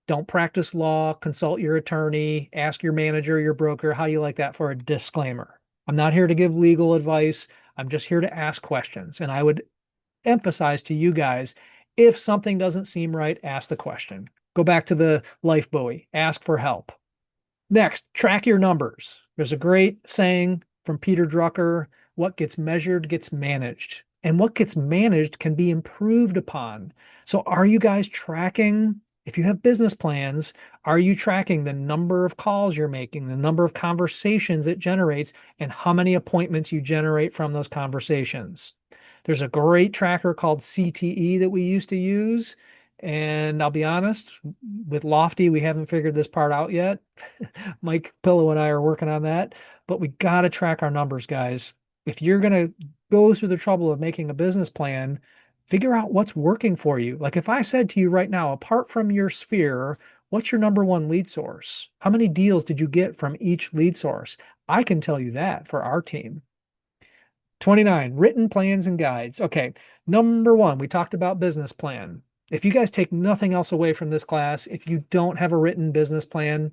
Don't practice law, consult your attorney, ask your manager, your broker, how you like that for a disclaimer. I'm not here to give legal advice. I'm just here to ask questions. And I would emphasize to you guys, if something doesn't seem right, ask the question. Go back to the life buoy, ask for help. Next, track your numbers. There's a great saying from Peter Drucker, what gets measured gets managed. And what gets managed can be improved upon. So are you guys tracking, if you have business plans, are you tracking the number of calls you're making, the number of conversations it generates, and how many appointments you generate from those conversations? There's a great tracker called CTE that we used to use. And I'll be honest, with Lofty, we haven't figured this part out yet. Mike Pillow and I are working on that, but we got to track our numbers, guys. If you're going to go through the trouble of making a business plan, figure out what's working for you. Like if I said to you right now, apart from your sphere, what's your number one lead source? How many deals did you get from each lead source? I can tell you that for our team. 29, written plans and guides. Okay, number one, we talked about business plan. If you guys take nothing else away from this class, if you don't have a written business plan,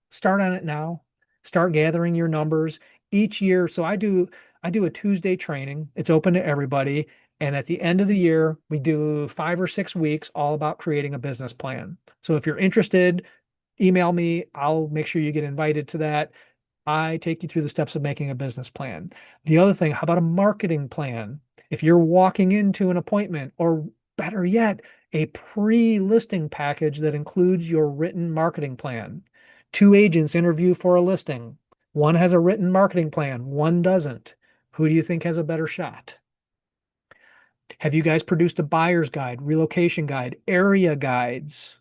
start on it now. Start gathering your numbers each year. So I do a Tuesday training. It's open to everybody. And at the end of the year, we do 5 or 6 weeks all about creating a business plan. So if you're interested, email me. I'll make sure you get invited to that. I take you through the steps of making a business plan. The other thing, how about a marketing plan? If you're walking into an appointment, or better yet, a pre-listing package that includes your written marketing plan. 2 agents interview for a listing. One has a written marketing plan, one doesn't. Who do you think has a better shot? Have you guys produced a buyer's guide, relocation guide, area guides?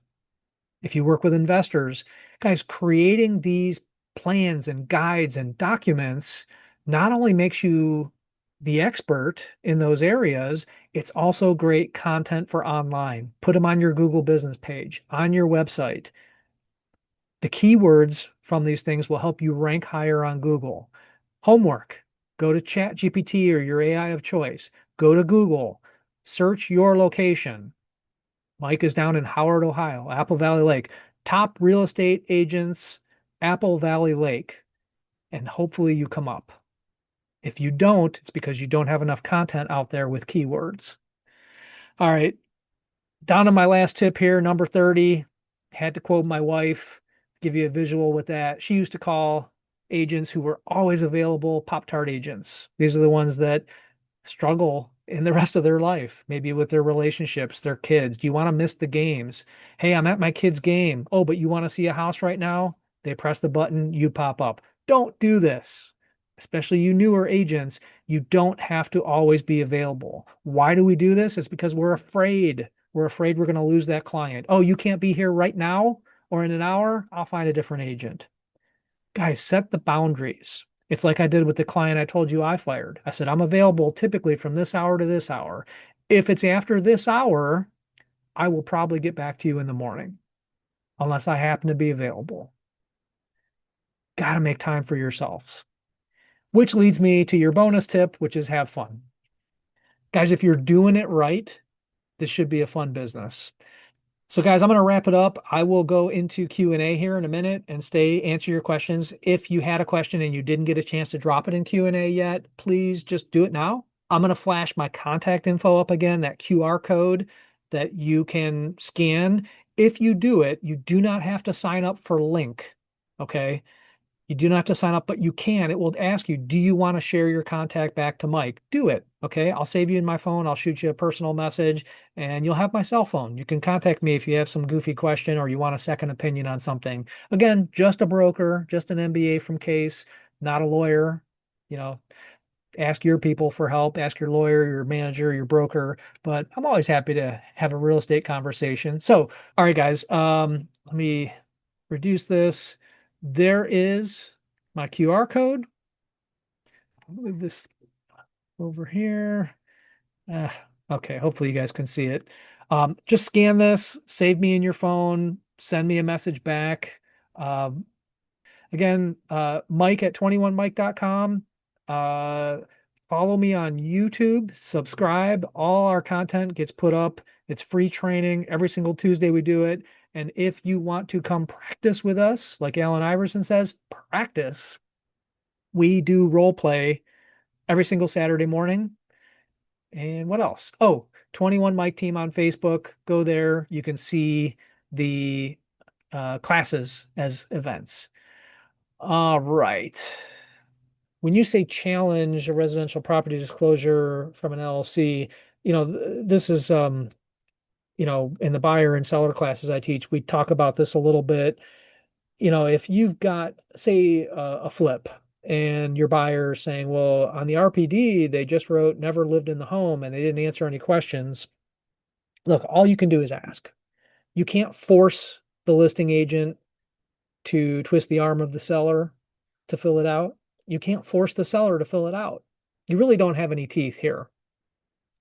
If you work with investors, guys, creating these plans and guides and documents not only makes you the expert in those areas, it's also great content for online. Put them on your Google business page, on your website. The keywords from these things will help you rank higher on Google. Homework, go to ChatGPT or your AI of choice. Go to Google, search your location. Mike is down in Howard, Ohio, Apple Valley Lake. Top real estate agents, Apple Valley Lake. And hopefully you come up. If you don't, it's because you don't have enough content out there with keywords. All right, down to my last tip here, number 30. Had to quote my wife, give you a visual with that. She used to call agents who were always available pop-tart agents. These are the ones that struggle in the rest of their life, maybe with their relationships, their kids. Do you want to miss the games? Hey, I'm at my kid's game. Oh, but you want to see a house right now? They press the button, you pop up. Don't do this. Especially you newer agents, you don't have to always be available. Why do we do this? It's because we're afraid. We're afraid we're going to lose that client. Oh, you can't be here right now or in an hour? I'll find a different agent. Guys, set the boundaries. It's like I did with the client I told you I fired. I said, I'm available typically from this hour to this hour. If it's after this hour, I will probably get back to you in the morning, unless I happen to be available. Got to make time for yourselves. Which leads me to your bonus tip, which is have fun. Guys, if you're doing it right, this should be a fun business. So guys, I'm going to wrap it up. I will go into Q&A here in a minute and answer your questions. If you had a question and you didn't get a chance to drop it in Q&A yet, please just do it now. I'm going to flash my contact info up again, that QR code that you can scan. If you do it, you do not have to sign up for Link, okay? You do not have to sign up, but you can. It will ask you, do you want to share your contact back to Mike? Do it. Okay. I'll save you in my phone. I'll shoot you a personal message and you'll have my cell phone. You can contact me if you have some goofy question or you want a second opinion on something. Again, just a broker, just an MBA from Case, not a lawyer. You know, ask your people for help, ask your lawyer, your manager, your broker, but I'm always happy to have a real estate conversation. So, all right, guys, let me reduce this. There is my QR code. I'll move this over here. Uh, okay, hopefully you guys can see it. Just scan this, save me in your phone, send me a message back. Um, Again, Mike at 21mike.com. Uh, Follow me on YouTube, subscribe. All our content gets put up. It's free training. Every single Tuesday we do it. And if you want to come practice with us, like Alan Iverson says, practice, we do role play every single Saturday morning. And what else? Oh, 21 Mike Team on Facebook. Go there. You can see the classes as events. All right. When you say challenge a residential property disclosure from an LLC, this is in the buyer and seller classes I teach, we talk about this a little bit. If you've got, say, a flip and your buyer is saying, well, on the RPD, they just wrote never lived in the home and they didn't answer any questions. Look, all you can do is ask. You can't force the listing agent to twist the arm of the seller to fill it out. You can't force the seller to fill it out. You really don't have any teeth here.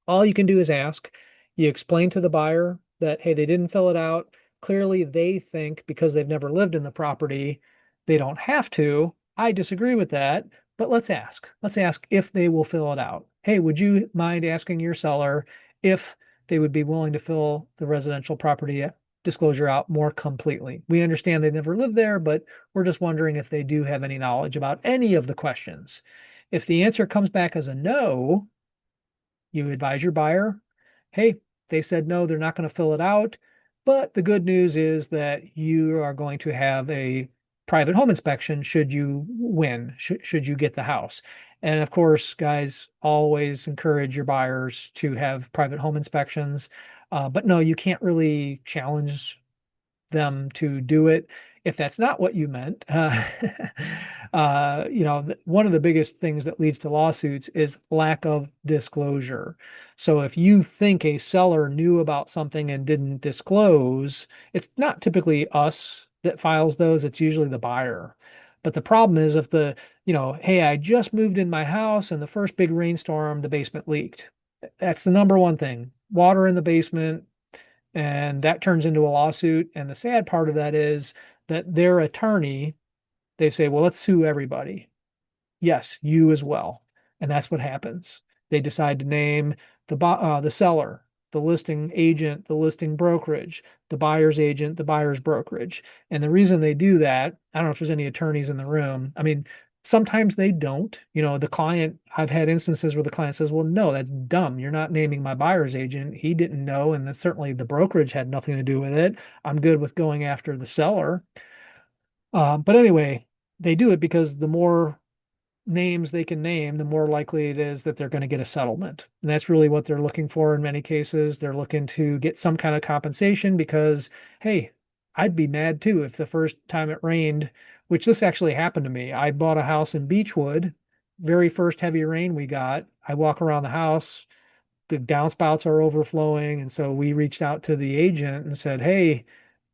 All you can do is ask. You explain to the buyer that, hey, they didn't fill it out. Clearly, they think because they've never lived in the property, they don't have to. I disagree with that, but let's ask. Let's ask if they will fill it out. Hey, would you mind asking your seller if they would be willing to fill the residential property disclosure out more completely? We understand they never lived there, but we're just wondering if they do have any knowledge about any of the questions. If the answer comes back as a no, you advise your buyer, hey, they said no, they're not going to fill it out. But the good news is that you are going to have a private home inspection should you win, should you get the house. And of course, guys, always encourage your buyers to have private home inspections. But no, you can't really challenge them to do it if that's not what you meant. One of the biggest things that leads to lawsuits is lack of disclosure. So if you think a seller knew about something and didn't disclose, it's not typically us that files those, it's usually the buyer. But the problem is if hey, I just moved in my house and the first big rainstorm, the basement leaked. That's the number one thing. Water in the basement, and that turns into a lawsuit. And the sad part of that is that their attorney, they say, well, let's sue everybody. Yes, you as well. And that's what happens. They decide to name the seller, the listing agent, the listing brokerage, the buyer's agent, the buyer's brokerage. And the reason they do that, I don't know if there's any attorneys in the room. I mean, sometimes they don't. The client, I've had instances where the client says, well, no, that's dumb. You're not naming my buyer's agent. He didn't know. And certainly the brokerage had nothing to do with it. I'm good with going after the seller. But anyway, they do it because the more names they can name, the more likely it is that they're going to get a settlement. And that's really what they're looking for in many cases. They're looking to get some kind of compensation because, hey, I'd be mad too if the first time it rained, which this actually happened to me. I bought a house in Beechwood, very first heavy rain we got. I walk around the house, the downspouts are overflowing. And so we reached out to the agent and said, hey,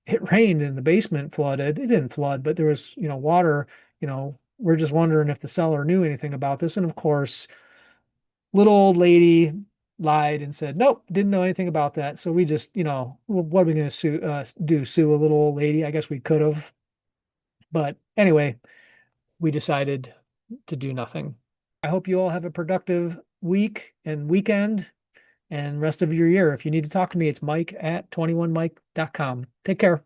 it rained and the basement flooded. It didn't flood, but there was, water, we're just wondering if the seller knew anything about this. And of course, little old lady lied and said, nope, didn't know anything about that. So we just, what are we going to do? Sue a little old lady? I guess we could have. But anyway, we decided to do nothing. I hope you all have a productive week and weekend and rest of your year. If you need to talk to me, it's Mike at 21mike.com. Take care.